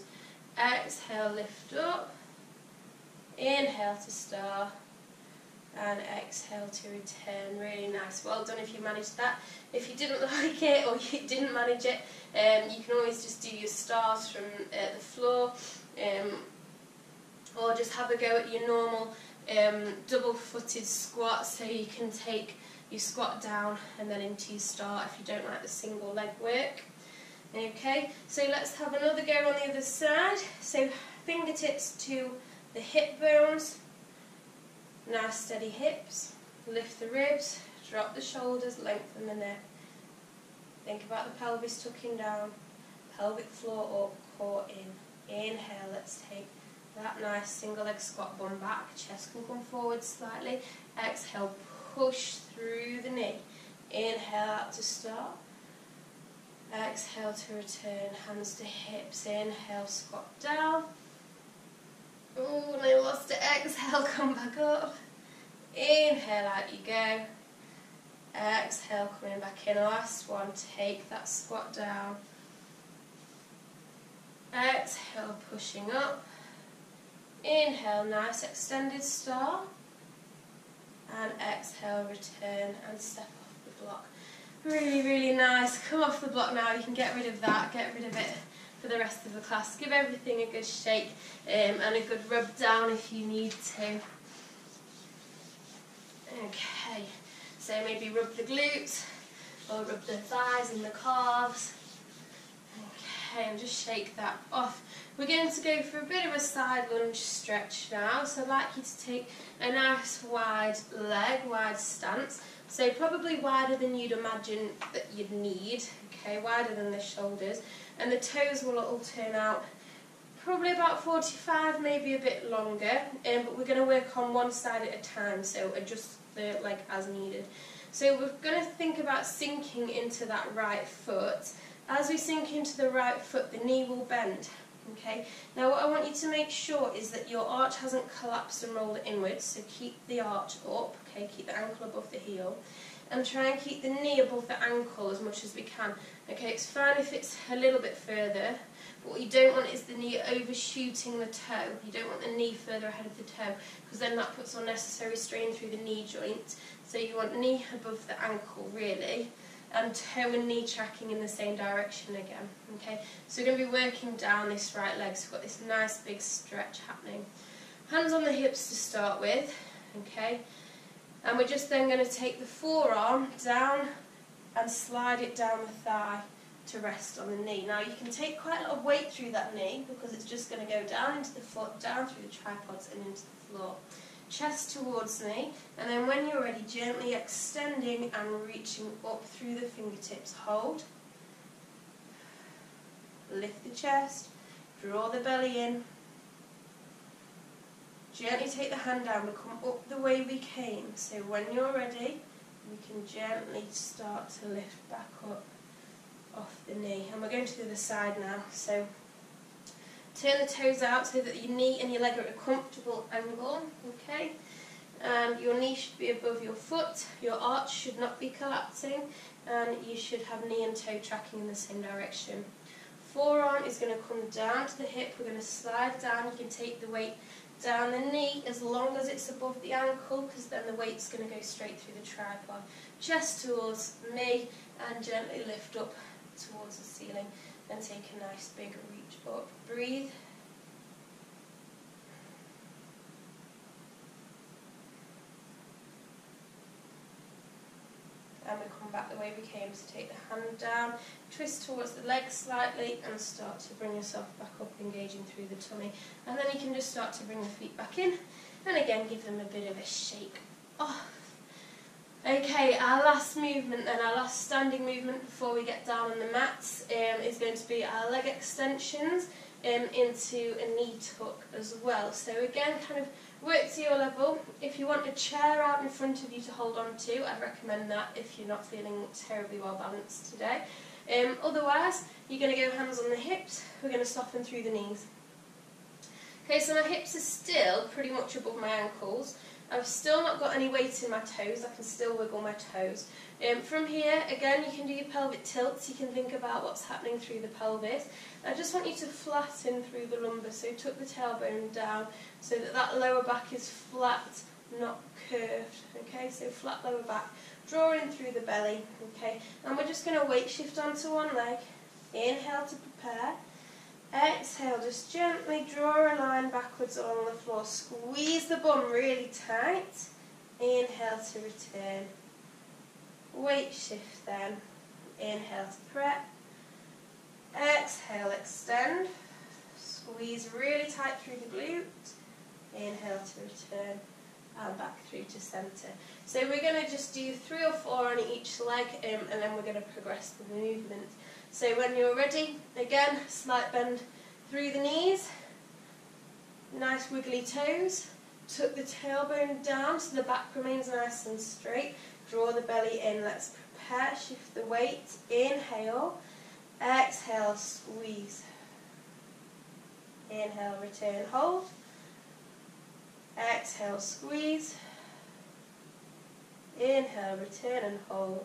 Exhale, lift up. Inhale to start. And exhale to return. Really nice. Well done if you managed that. If you didn't like it or you didn't manage it, you can always just do your stars from the floor, or just have a go at your normal double-footed squat. So you can take your squat down and then into your start if you don't like the single leg work. Okay, so let's have another go on the other side. So fingertips to the hip bones. Nice steady hips. Lift the ribs, drop the shoulders, lengthen the neck. Think about the pelvis tucking down, pelvic floor up, core in. Inhale, let's take that nice single leg squat, bum back, chest can come forward slightly. Exhale, push through the knee. Inhale out to start. Exhale to return, hands to hips. Inhale, squat down. Oh, and I lost it. Exhale, come back up. Inhale, out you go. Exhale, coming back in. Last one, take that squat down. Exhale, pushing up. Inhale, nice extended star. And exhale, return and step off the block. Really, really nice. Come off the block now. You can get rid of that, get rid of it for the rest of the class. Give everything a good shake and a good rub down if you need to. Okay, so maybe rub the glutes or rub the thighs and the calves. Okay, and just shake that off. We're going to go for a bit of a side lunge stretch now. So I'd like you to take a nice wide leg, wide stance. So probably wider than you'd imagine that you'd need, okay, wider than the shoulders. And the toes will all turn out probably about 45, maybe a bit longer. But we're going to work on one side at a time, so adjust the leg as needed. So we're going to think about sinking into that right foot. As we sink into the right foot, the knee will bend. Okay. Now what I want you to make sure is that your arch hasn't collapsed and rolled inwards, so keep the arch up, okay, keep the ankle above the heel, and try and keep the knee above the ankle as much as we can. Okay, it's fine if it's a little bit further, but what you don't want is the knee overshooting the toe. You don't want the knee further ahead of the toe, because then that puts unnecessary strain through the knee joint. So you want knee above the ankle, really, and toe and knee tracking in the same direction again. Okay, so we're going to be working down this right leg, so we've got this nice big stretch happening. Hands on the hips to start with, okay, and we're just then going to take the forearm down and slide it down the thigh to rest on the knee. Now you can take quite a lot of weight through that knee because it's just going to go down into the foot, down through the tripods and into the floor. Chest towards me, and then when you're ready, gently extending and reaching up through the fingertips. Hold. Lift the chest, draw the belly in. Gently take the hand down, we come up the way we came. So when you're ready, we can gently start to lift back up off the knee. And we're going to the other side now. So turn the toes out so that your knee and your leg are at a comfortable angle, okay? And your knee should be above your foot, your arch should not be collapsing, and you should have knee and toe tracking in the same direction. Forearm is going to come down to the hip, we're going to slide down, you can take the weight down the knee as long as it's above the ankle, because then the weight's going to go straight through the tripod. Chest towards me, and gently lift up towards the ceiling. Then take a nice big reach up. Breathe. And we come back the way we came. So take the hand down, twist towards the leg slightly, and start to bring yourself back up, engaging through the tummy. And then you can just start to bring the feet back in And again, give them a bit of a shake off. Okay, our last movement then, our last standing movement before we get down on the mats is going to be our leg extensions into a knee tuck as well. So again, kind of work to your level. If you want a chair out in front of you to hold on to, I'd recommend that if you're not feeling terribly well balanced today. Otherwise, you're going to go hands on the hips, we're going to soften through the knees. Okay, so my hips are still pretty much above my ankles. I've still not got any weight in my toes, I can still wiggle my toes. From here, again, you can do your pelvic tilts, you can think about what's happening through the pelvis. I just want you to flatten through the lumbar, so tuck the tailbone down so that that lower back is flat, not curved. Okay, so flat lower back, draw in through the belly. Okay, and we're just going to weight shift onto one leg. Inhale to prepare. Exhale, just gently draw a line backwards along the floor. Squeeze the bum really tight. Inhale to return. Weight shift then. Inhale to prep. Exhale, extend. Squeeze really tight through the glute. Inhale to return. And back through to centre. So we're going to just do 3 or 4 on each leg, and then we're going to progress the movement. So when you're ready, again, slight bend through the knees, nice wiggly toes, tuck the tailbone down so the back remains nice and straight, draw the belly in, let's prepare, shift the weight, inhale, exhale, squeeze, inhale, return, hold, exhale, squeeze, inhale, return and hold,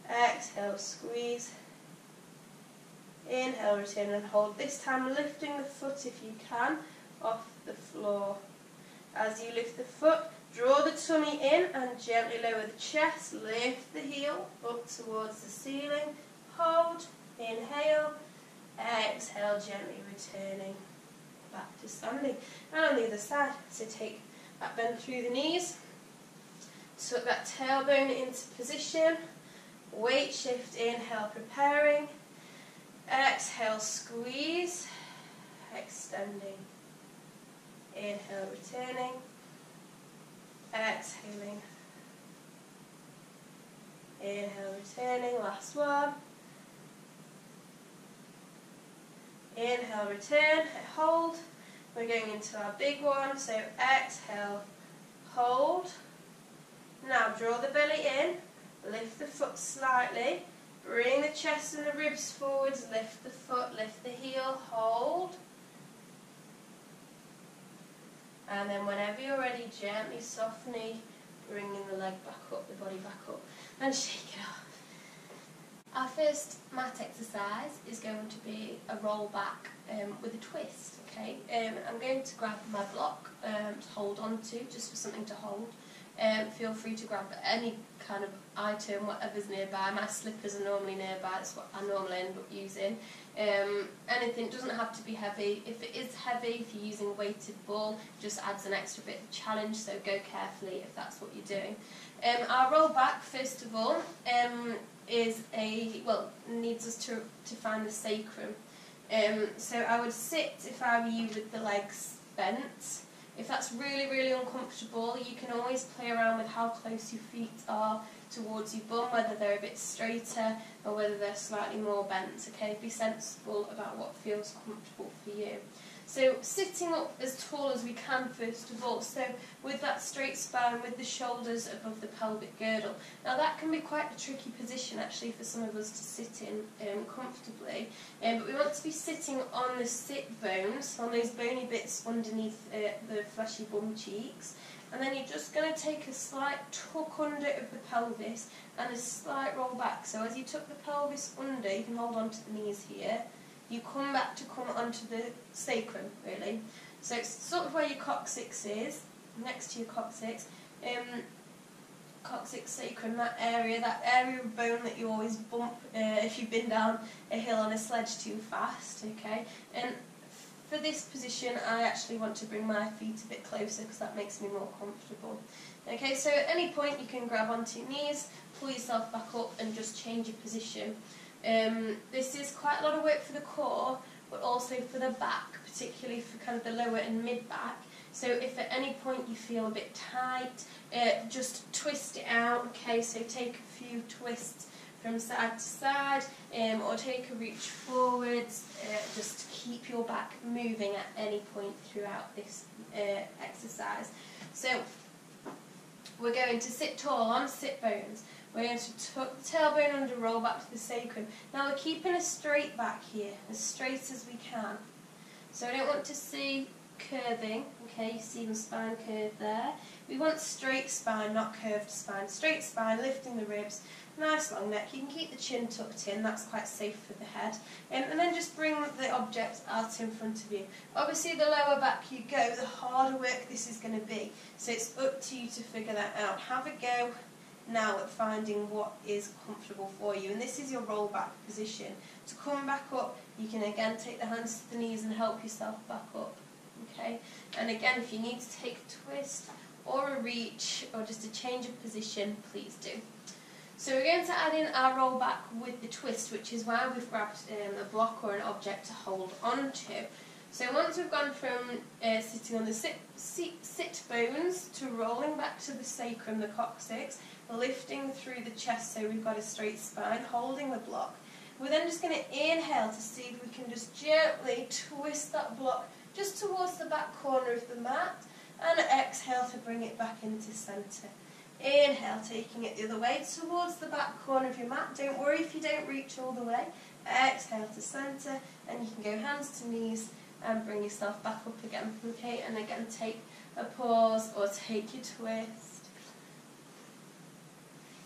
exhale, squeeze, inhale, return and hold. This time lifting the foot if you can off the floor. As you lift the foot, draw the tummy in and gently lower the chest. Lift the heel up towards the ceiling. Hold, inhale, exhale, gently returning back to standing. And on the other side, so take that bend through the knees, tuck that tailbone into position, weight shift, inhale, preparing. Exhale, squeeze, extending, inhale, returning, exhaling, inhale, returning, last one, inhale, return, hold, we're going into our big one, so exhale, hold, now draw the belly in, lift the foot slightly, bring the chest and the ribs forwards, lift the foot, lift the heel, hold. And then whenever you're ready, gently, softly, bringing the leg back up, the body back up, and shake it off. Our first mat exercise is going to be a roll back with a twist, okay? I'm going to grab my block to hold on to, just for something to hold. Feel free to grab any kind of item, whatever's nearby. My slippers are normally nearby, that's what I normally end up using. Anything doesn't have to be heavy. If it is heavy, if you're using a weighted ball, it just adds an extra bit of challenge, so go carefully if that's what you're doing. Our roll back, first of all, needs us to find the sacrum. So I would sit, if I were you, with the legs bent. If that's really, really uncomfortable, you can always play around with how close your feet are towards your bum, whether they're a bit straighter or whether they're slightly more bent. Okay, be sensible about what feels comfortable for you. So sitting up as tall as we can first of all, so with that straight spine, with the shoulders above the pelvic girdle. Now that can be quite a tricky position actually for some of us to sit in comfortably, but we want to be sitting on the sit bones, on those bony bits underneath the fleshy bum cheeks, and then you're just going to take a slight tuck under of the pelvis and a slight roll back. So as you tuck the pelvis under, you can hold on to the knees here. You come back to come onto the sacrum, really. So it's sort of where your coccyx is, next to your coccyx. Coccyx, sacrum, that area of bone that you always bump if you've been down a hill on a sledge too fast, okay? And for this position, I actually want to bring my feet a bit closer because that makes me more comfortable. Okay, so at any point you can grab onto your knees, pull yourself back up and just change your position. This is quite a lot of work for the core, but also for the back, particularly for kind of the lower and mid back. So if at any point you feel a bit tight, just twist it out, okay? So take a few twists from side to side, or take a reach forwards, just to keep your back moving at any point throughout this exercise. So we're going to sit tall on sit bones. We're going to tuck the tailbone under, roll back to the sacrum. Now we're keeping a straight back here, as straight as we can. So I don't want to see curving, okay, you see the spine curve there. We want straight spine, not curved spine. Straight spine, lifting the ribs, nice long neck. You can keep the chin tucked in, that's quite safe for the head. And then just bring the object out in front of you. Obviously the lower back you go, the harder work this is going to be. So it's up to you to figure that out. Have a go now at finding what is comfortable for you. And this is your roll back position. To come back up, you can again take the hands to the knees and help yourself back up. Okay? And again, if you need to take a twist or a reach or just a change of position, please do. So we're going to add in our roll back with the twist, which is why we've grabbed a block or an object to hold on to. So once we've gone from sitting on the sit bones to rolling back to the sacrum, the coccyx, lifting through the chest so we've got a straight spine, holding the block. We're then just going to inhale to see if we can just gently twist that block just towards the back corner of the mat, and exhale to bring it back into centre. Inhale, taking it the other way towards the back corner of your mat. Don't worry if you don't reach all the way. Exhale to centre, and you can go hands to knees and bring yourself back up again. Okay, and again take a pause or take your twist.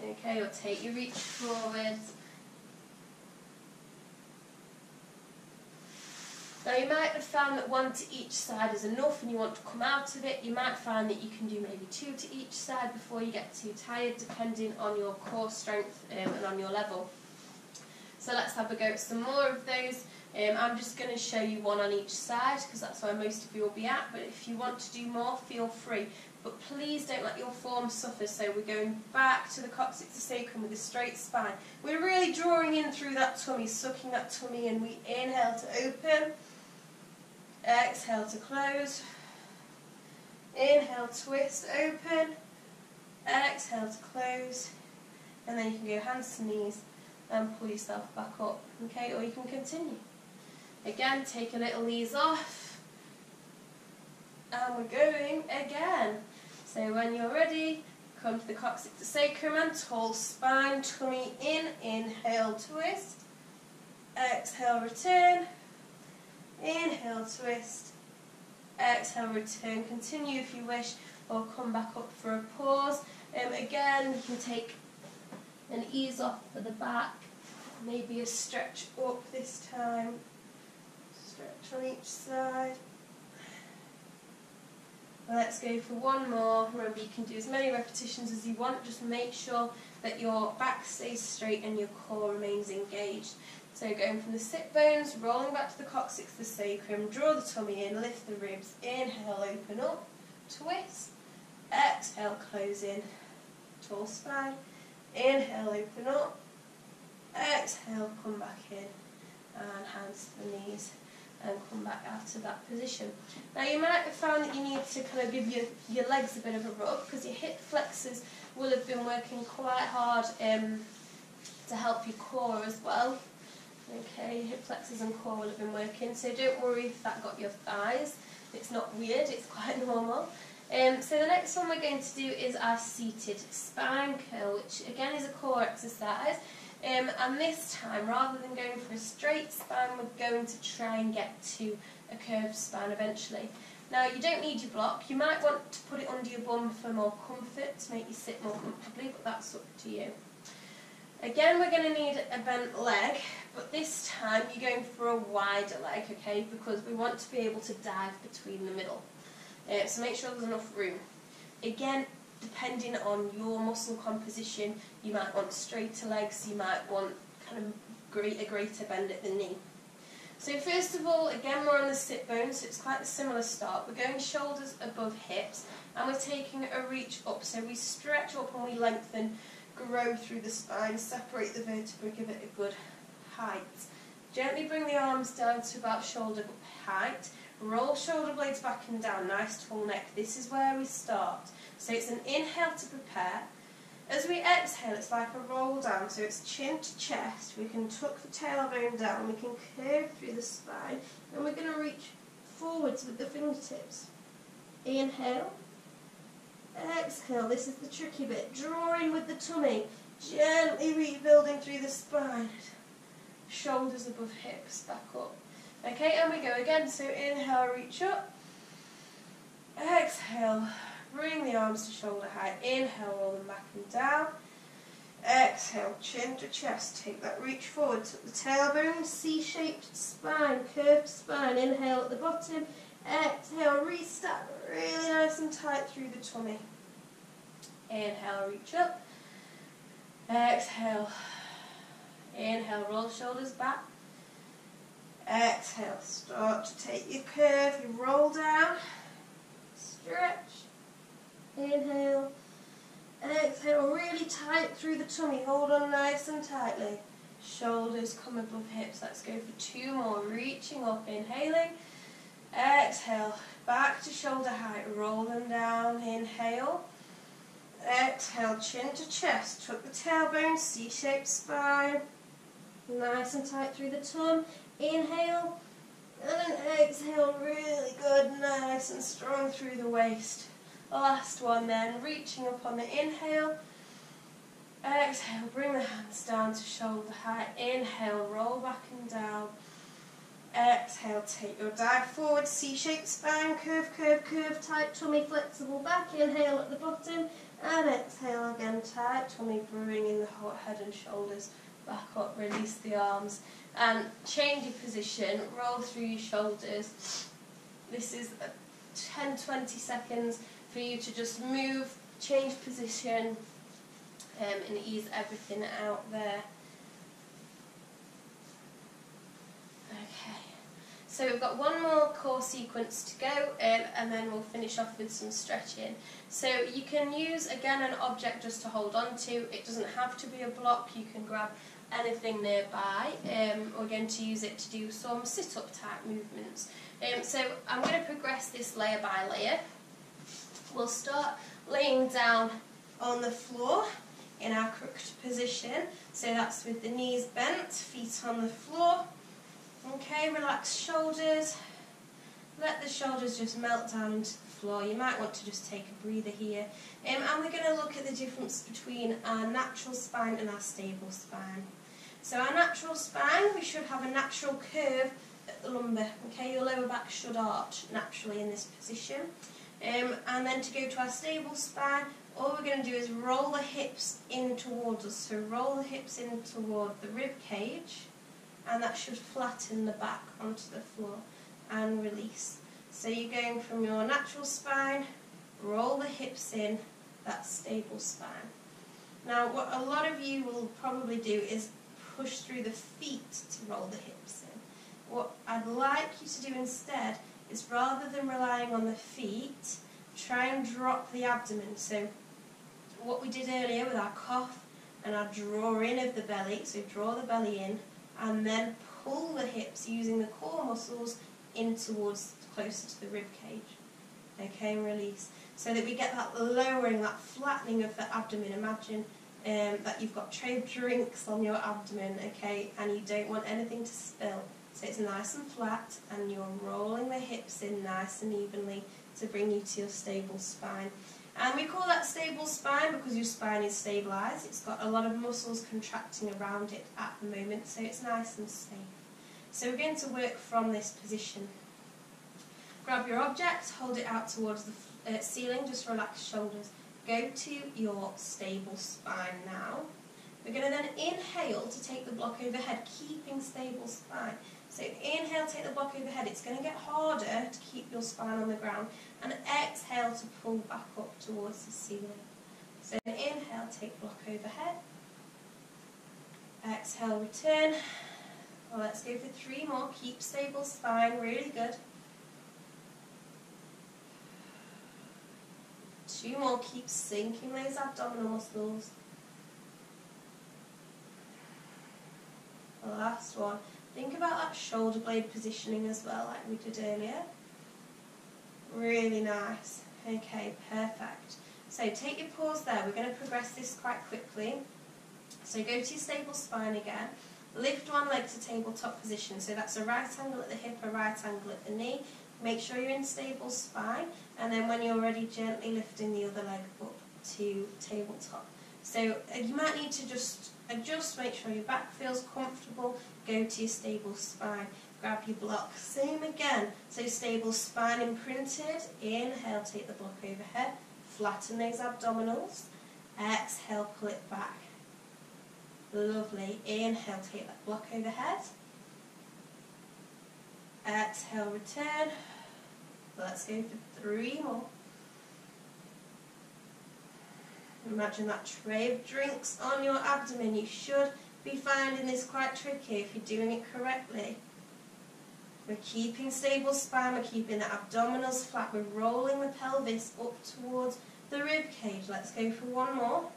Okay, or take your reach forwards. Now you might have found that one to each side is enough and you want to come out of it. You might find that you can do maybe two to each side before you get too tired, depending on your core strength and on your level. So let's have a go at some more of those. I'm just going to show you one on each side because that's where most of you will be at, but if you want to do more, feel free. But please don't let your form suffer. So we're going back to the coccyx to sacrum with a straight spine. We're really drawing in through that tummy, sucking that tummy in. We inhale to open. Exhale to close. Inhale, twist, open. Exhale to close. And then you can go hands to knees and pull yourself back up. Okay, or you can continue. Again, take a little ease off. And we're going again. So when you're ready, come to the coccyx to sacrum and tall spine, tummy in. Inhale, twist. Exhale, return. Inhale, twist. Exhale, return. Continue if you wish, or come back up for a pause. Again, you can take an ease off for the back. Maybe a stretch up this time. Stretch on each side. Let's go for one more. Remember, you can do as many repetitions as you want. Just make sure that your back stays straight and your core remains engaged. So going from the sit bones, rolling back to the coccyx, the sacrum, draw the tummy in, lift the ribs, inhale, open up, twist, exhale, close in, tall spine, inhale, open up, exhale, come back in, and hands to the knees, and come back out of that position. Now you might have found that you need to kind of give your legs a bit of a rub, because your hip flexors will have been working quite hard to help your core as well. Okay, hip flexors and core will have been working, so don't worry if that got your thighs. It's not weird, it's quite normal. So the next one we're going to do is our seated spine curl, which again is a core exercise. And this time, rather than going for a straight spine, we're going to try and get to a curved spine eventually. Now, you don't need your block. You might want to put it under your bum for more comfort, to make you sit more comfortably, but that's up to you. Again, we're going to need a bent leg, but this time you're going for a wider leg, okay, because we want to be able to dive between the middle. So make sure there's enough room. Again, depending on your muscle composition, you might want straighter legs, you might want kind of a greater bend at the knee. So first of all, again, we're on the sit bone, so it's quite a similar start. We're going shoulders above hips, and we're taking a reach up. So we stretch up and we lengthen, grow through the spine, separate the vertebrae, give it a good height. Gently bring the arms down to about shoulder height. roll shoulder blades back and down, nice tall neck. This is where we start. So it's an inhale to prepare. As we exhale, it's like a roll down, so it's chin to chest. We can tuck the tailbone down, we can curve through the spine, and we're going to reach forwards with the fingertips. Inhale, exhale, this is the tricky bit. Draw in with the tummy, gently rebuilding through the spine. Shoulders above hips, back up. Okay, and we go again. So inhale, reach up. Exhale, bring the arms to shoulder height. Inhale, roll them back and down. Exhale, chin to chest. Take that reach forward. Tuck the tailbone, C-shaped spine, curved spine. Inhale at the bottom. Exhale, restart. Really nice and tight through the tummy. Inhale, reach up. Exhale. Inhale, roll shoulders back. Exhale, start to take your curve, you roll down, stretch, inhale, exhale, really tight through the tummy, hold on nice and tightly, shoulders come above hips. Let's go for 2 more, reaching up, inhaling, exhale, back to shoulder height, roll them down, inhale, exhale, chin to chest, tuck the tailbone, C-shaped spine, nice and tight through the tongue. Inhale, and then exhale, really good, nice and strong through the waist. Last one then, reaching up on the inhale. Exhale, bring the hands down to shoulder height. Inhale, roll back and down. Exhale, take your dive forward, C-shaped spine, curve, curve, curve, tight tummy, flexible back. Inhale at the bottom, and exhale again, tight tummy, bringing the whole head and shoulders back up, release the arms. And change your position, roll through your shoulders. This is 10-20 seconds for you to just move, change position, and ease everything out there. Okay, so we've got one more core sequence to go, and then we'll finish off with some stretching. So you can use, again, an object just to hold on to. It doesn't have to be a block, you can grab anything nearby. We're going to use it to do some sit-up type movements. So I'm going to progress this layer by layer. We'll start laying down on the floor in our crooked position. So that's with the knees bent, feet on the floor. Okay, relax shoulders. Let the shoulders just melt down into the floor. You might want to just take a breather here. And we're going to look at the difference between our natural spine and our stable spine. So our natural spine, we should have a natural curve at the lumbar. Okay, your lower back should arch naturally in this position. And then to go to our stable spine, all we're going to do is roll the hips in towards us. So roll the hips in toward the rib cage, and that should flatten the back onto the floor and release. So you're going from your natural spine, roll the hips in, that's stable spine. Now what a lot of you will probably do is push through the feet to roll the hips in. What I'd like you to do instead is, rather than relying on the feet, try and drop the abdomen. So what we did earlier with our cough and our draw in of the belly, so draw the belly in and then pull the hips using the core muscles in towards closer to the rib cage. Okay, and release. So that we get that lowering, that flattening of the abdomen. Imagine that you've got tray of drinks on your abdomen, okay, and you don't want anything to spill. So it's nice and flat, and you're rolling the hips in nice and evenly to bring you to your stable spine. And we call that stable spine because your spine is stabilised. It's got a lot of muscles contracting around it at the moment, so it's nice and safe. So we're going to work from this position. Grab your object, hold it out towards the ceiling, just relax shoulders. Go to your stable spine now. We're going to then inhale to take the block overhead, keeping stable spine. So inhale, take the block overhead. It's going to get harder to keep your spine on the ground. And exhale to pull back up towards the ceiling. So inhale, take block overhead. Exhale, return. Well, let's go for 3 more. Keep stable spine, really good. 2 more, keep sinking those abdominal muscles. The last one. Think about that shoulder blade positioning as well, like we did earlier. Really nice. Okay, perfect. So take your pause there. We're going to progress this quite quickly. So go to your stable spine again. Lift one leg to tabletop position. So that's a right angle at the hip, a right angle at the knee. Make sure you're in stable spine. And then when you're ready, gently lifting the other leg up to tabletop. So you might need to just adjust, make sure your back feels comfortable. Go to your stable spine. Grab your block. Same again. So stable spine imprinted. Inhale, take the block overhead. Flatten those abdominals. Exhale, pull it back. Lovely. Inhale, take that block overhead. Exhale, return. Let's go for 3 more. Imagine that tray of drinks on your abdomen. You should be finding this quite tricky if you're doing it correctly. We're keeping stable spine, we're keeping the abdominals flat, we're rolling the pelvis up towards the rib cage. Let's go for 1 more.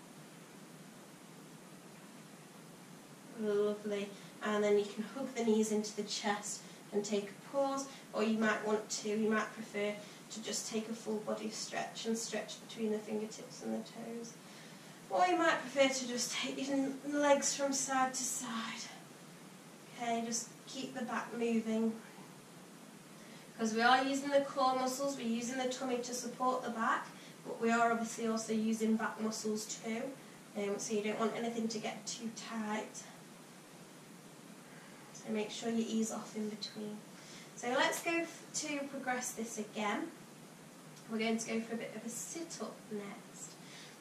Lovely. And then you can hug the knees into the chest and take a pause, or you might prefer to just take a full body stretch and stretch between the fingertips and the toes. Or you might prefer to just take your legs from side to side. Okay, just keep the back moving. Because we are using the core muscles, we're using the tummy to support the back, but we are obviously also using back muscles too. So you don't want anything to get too tight. So make sure you ease off in between. So let's go to progress this again. We're going to go for a bit of a sit-up next.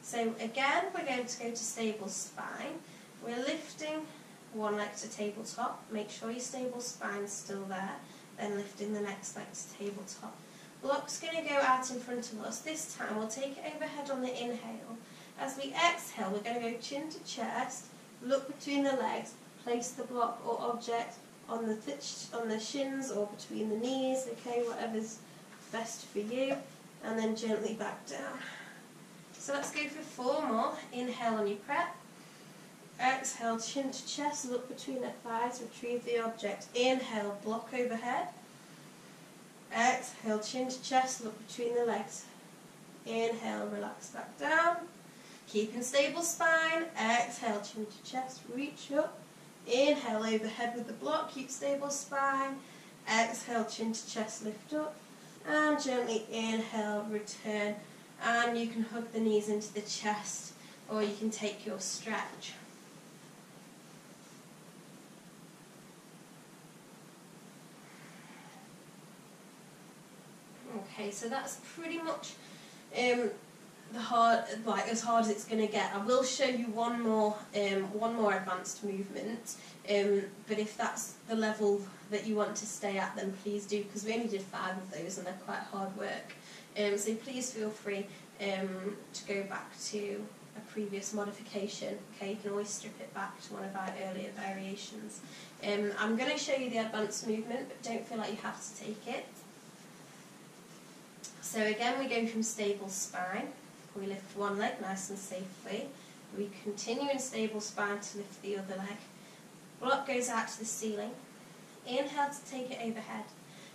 So again, we're going to go to stable spine. We're lifting one leg to tabletop. Make sure your stable spine's still there. Then lifting the next leg to tabletop. Block's going to go out in front of us. This time we'll take it overhead on the inhale. As we exhale, we're going to go chin to chest, look between the legs, place the block or object on the shins or between the knees, okay, whatever's best for you, and then gently back down. So let's go for 4 more. Inhale on your prep. Exhale, chin to chest, look between the thighs, retrieve the object. Inhale, block overhead. Exhale, chin to chest, look between the legs. Inhale, relax back down. Keeping stable spine. Exhale, chin to chest, reach up. Inhale, overhead with the block, keep stable spine. Exhale, chin to chest, lift up. And gently inhale, return. And you can hug the knees into the chest, or you can take your stretch. Okay, so that's pretty much as hard as it's going to get. I will show you one more advanced movement, but if that's the level that you want to stay at, then please do, because we only did 5 of those and they're quite hard work. So please feel free to go back to a previous modification. Okay, you can always strip it back to one of our earlier variations. I'm going to show you the advanced movement, but don't feel like you have to take it. So again, we go from stable spine. We lift one leg nice and safely. We continue in stable spine to lift the other leg. Block goes out to the ceiling. Inhale to take it overhead.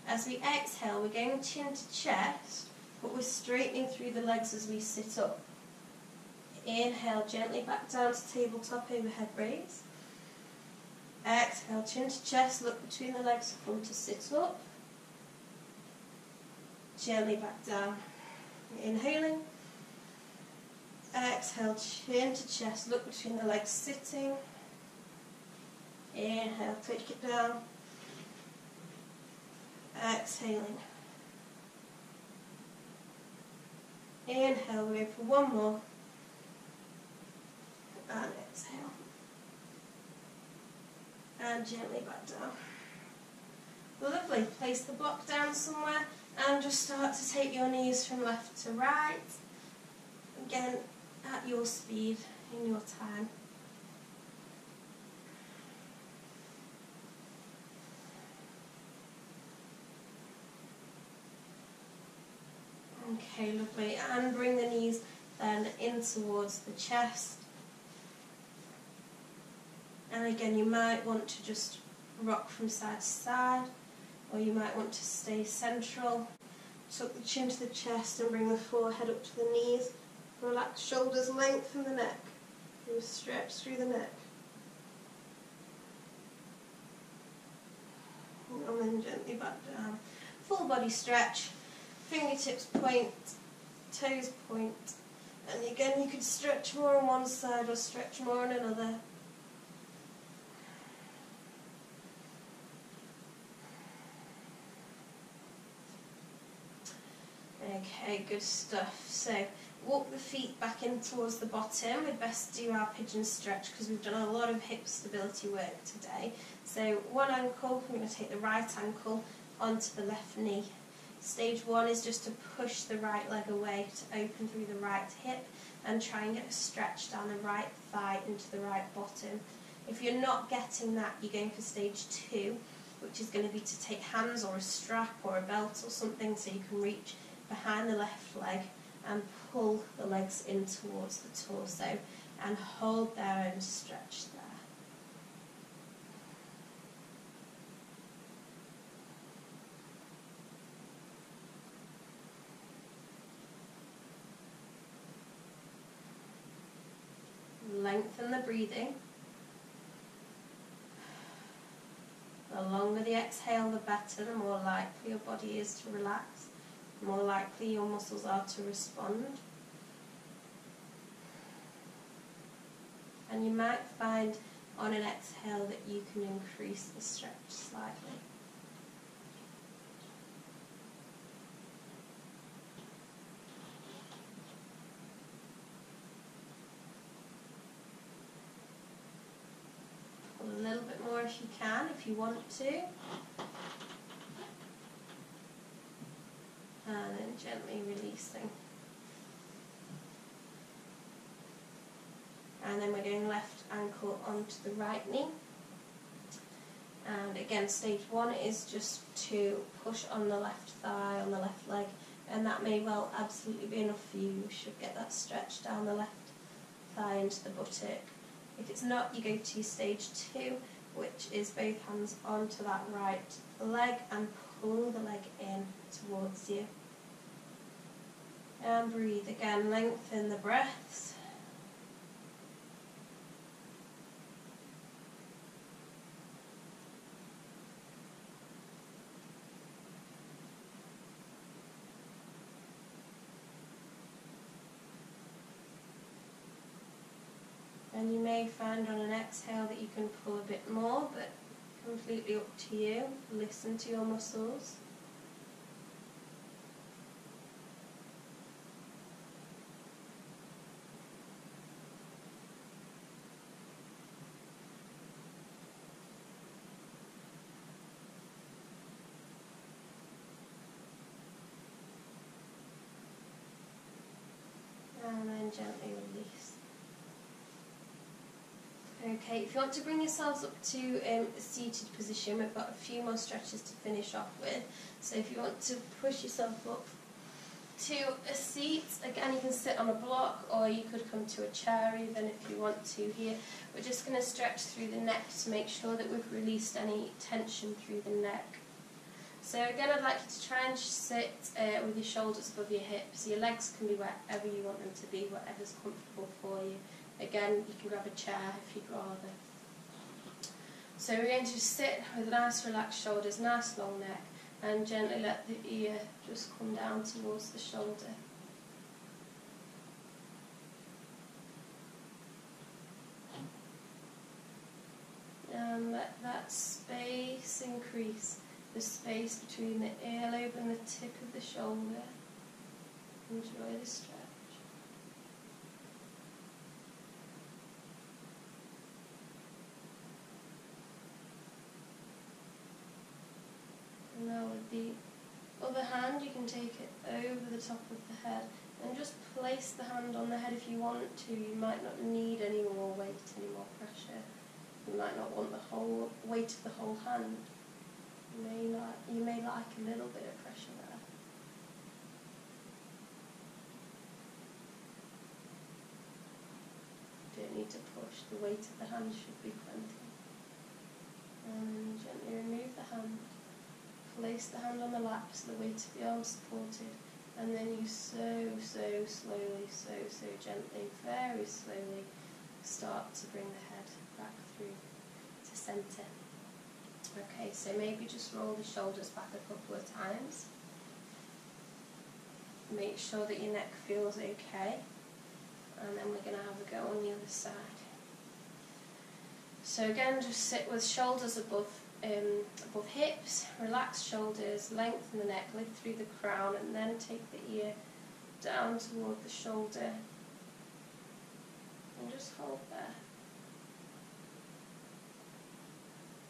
As we exhale, we're going chin to chest, but we're straightening through the legs as we sit up. Inhale, gently back down to tabletop overhead raise. Exhale, chin to chest, look between the legs, come to sit up. Gently back down. Inhaling. Exhale, chin to chest, look between the legs, sitting. Inhale, take it down. Exhaling. Inhale, we go for 1 more. And exhale. And gently back down. Lovely. Place the block down somewhere and just start to take your knees from left to right. Again, at your speed, in your time. Okay, lovely. And bring the knees then in towards the chest. And again, you might want to just rock from side to side, or you might want to stay central. tuck the chin to the chest and bring the forehead up to the knees. Relax shoulders, lengthen the neck. Do a stretch through the neck. And then gently back down. Full body stretch. Fingertips point, toes point. And again, you could stretch more on one side or stretch more on another. Okay, good stuff. So, walk the feet back in towards the bottom. We'd best do our pigeon stretch because we've done a lot of hip stability work today. So, one ankle, we're going to take the right ankle onto the left knee. Stage one is just to push the right leg away to open through the right hip and try and get a stretch down the right thigh into the right bottom. If you're not getting that, you're going for stage two, which is going to be to take hands or a strap or a belt or something so you can reach behind the left leg and pull the legs in towards the torso and hold there and stretch there. Lengthen the breathing. The longer the exhale, the better, the more likely your body is to relax, the more likely your muscles are to respond. And you might find on an exhale that you can increase the stretch slightly. A little bit more if you can, if you want to. And then gently releasing. And then we're going left ankle onto the right knee. And again, stage one is just to push on the left thigh, on the left leg, and that may well absolutely be enough for you. You should get that stretch down the left thigh into the buttock. If it's not, you go to stage two, which is both hands onto that right leg and pull the leg in towards you. And breathe again, lengthen the breaths. And you may find on an exhale that you can pull a bit more, but completely up to you. Listen to your muscles. And then gently release. Okay, if you want to bring yourselves up to a seated position, we've got a few more stretches to finish off with. So if you want to push yourself up to a seat, again you can sit on a block or you could come to a chair even if you want to here. We're just going to stretch through the neck to make sure that we've released any tension through the neck. So again, I'd like you to try and sit with your shoulders above your hips. Your legs can be wherever you want them to be, whatever's comfortable for you. Again, you can grab a chair if you'd rather. So we're going to just sit with nice relaxed shoulders, nice long neck, and gently let the ear just come down towards the shoulder. And let that space increase, the space between the earlobe and the tip of the shoulder. Enjoy the stretch. And now with the other hand, you can take it over the top of the head and just place the hand on the head if you want to. You might not need any more weight, any more pressure. You might not want the whole weight of the whole hand. You may like a little bit of pressure there. You don't need to push. The weight of the hand should be plenty. And gently remove the hand. place the hand on the lap so the weight of the arm supported, and then you so slowly, so gently, very slowly start to bring the head back through to centre. Okay, so maybe just roll the shoulders back a couple of times. Make sure that your neck feels okay, and then we're going to have a go on the other side. So again, just sit with shoulders above hips, relax shoulders, lengthen the neck, lift through the crown, and then take the ear down toward the shoulder, and just hold there.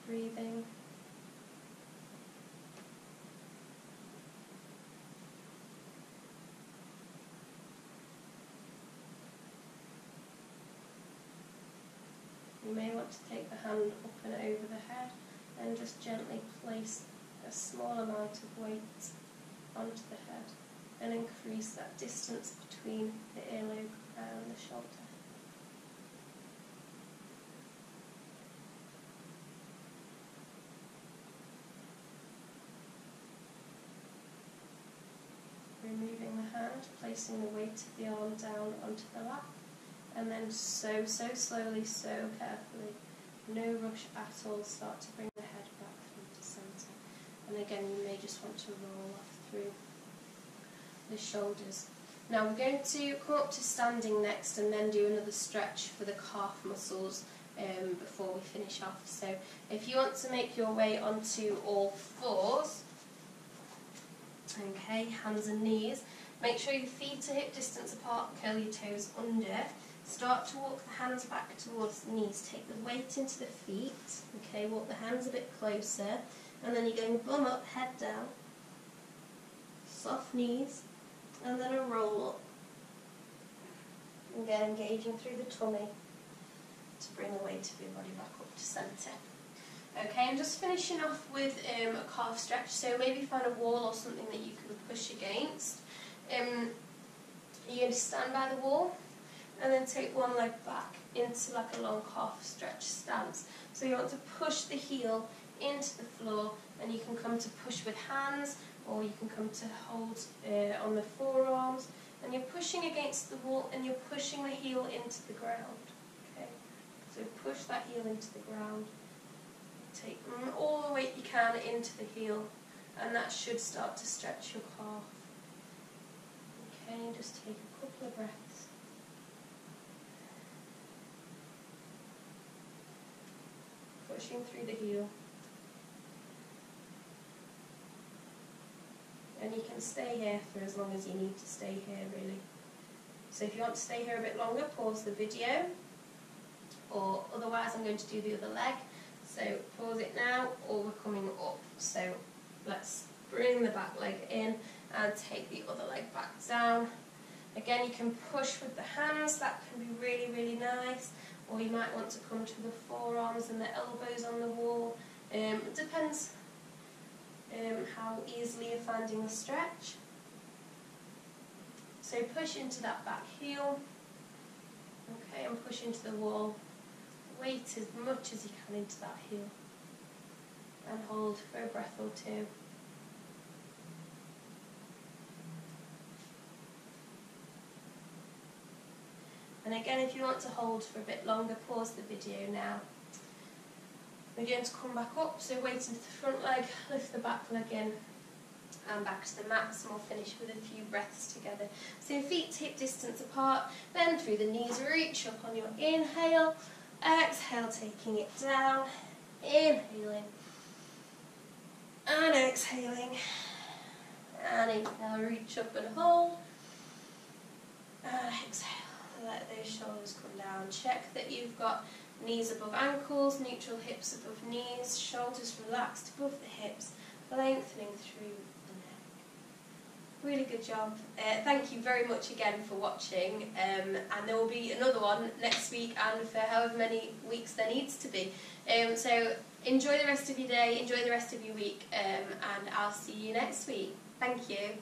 Breathing. You may want to take the hand up and over the head and just gently place a small amount of weight onto the head and increase that distance between the earlobe and the shoulder. Removing the hand, placing the weight of the arm down onto the lap, and then so slowly, so carefully, no rush at all, start to bring the head back through to centre. And again, you may just want to roll off through the shoulders. Now we're going to come up to standing next and then do another stretch for the calf muscles before we finish off. So if you want to make your way onto all fours, okay, hands and knees, make sure your feet are hip distance apart, curl your toes under. Start to walk the hands back towards the knees. Take the weight into the feet. Okay, walk the hands a bit closer. And then you're going bum up, head down. Soft knees. And then a roll up. Again, engaging through the tummy to bring the weight of your body back up to centre. Okay, I'm just finishing off with a calf stretch. So maybe find a wall or something that you can push against. You're going to stand by the wall. And then take one leg back into like a long calf stretch stance. So you want to push the heel into the floor, and you can come to push with hands, or you can come to hold on the forearms, and you're pushing against the wall and you're pushing the heel into the ground. Okay, so push that heel into the ground. Take all the weight you can into the heel, and that should start to stretch your calf. Okay, just take a couple of breaths. Pushing through the heel. And you can stay here for as long as you need to stay here, really. So if you want to stay here a bit longer, pause the video, or otherwise I'm going to do the other leg. So pause it now, or we're coming up. So let's bring the back leg in and take the other leg back down. Again, you can push with the hands, that can be really nice. Or you might want to come to the forearms and the elbows on the wall. It depends how easily you're finding the stretch. So push into that back heel. Okay, and push into the wall. Weight as much as you can into that heel. And hold for a breath or two. And again, if you want to hold for a bit longer, pause the video now. We're going to come back up, so weight into the front leg, lift the back leg in, and back to the mats, and we'll finish with a few breaths together. So feet hip distance apart, bend through the knees, reach up on your inhale, exhale, taking it down, inhaling, and exhaling, and inhale, reach up and hold, and exhale. Let those shoulders come down. Check that you've got knees above ankles, neutral hips above knees, shoulders relaxed above the hips, lengthening through the neck. Really good job. Thank you very much again for watching, and there will be another one next week and for however many weeks there needs to be. So enjoy the rest of your day, enjoy the rest of your week, and I'll see you next week. Thank you.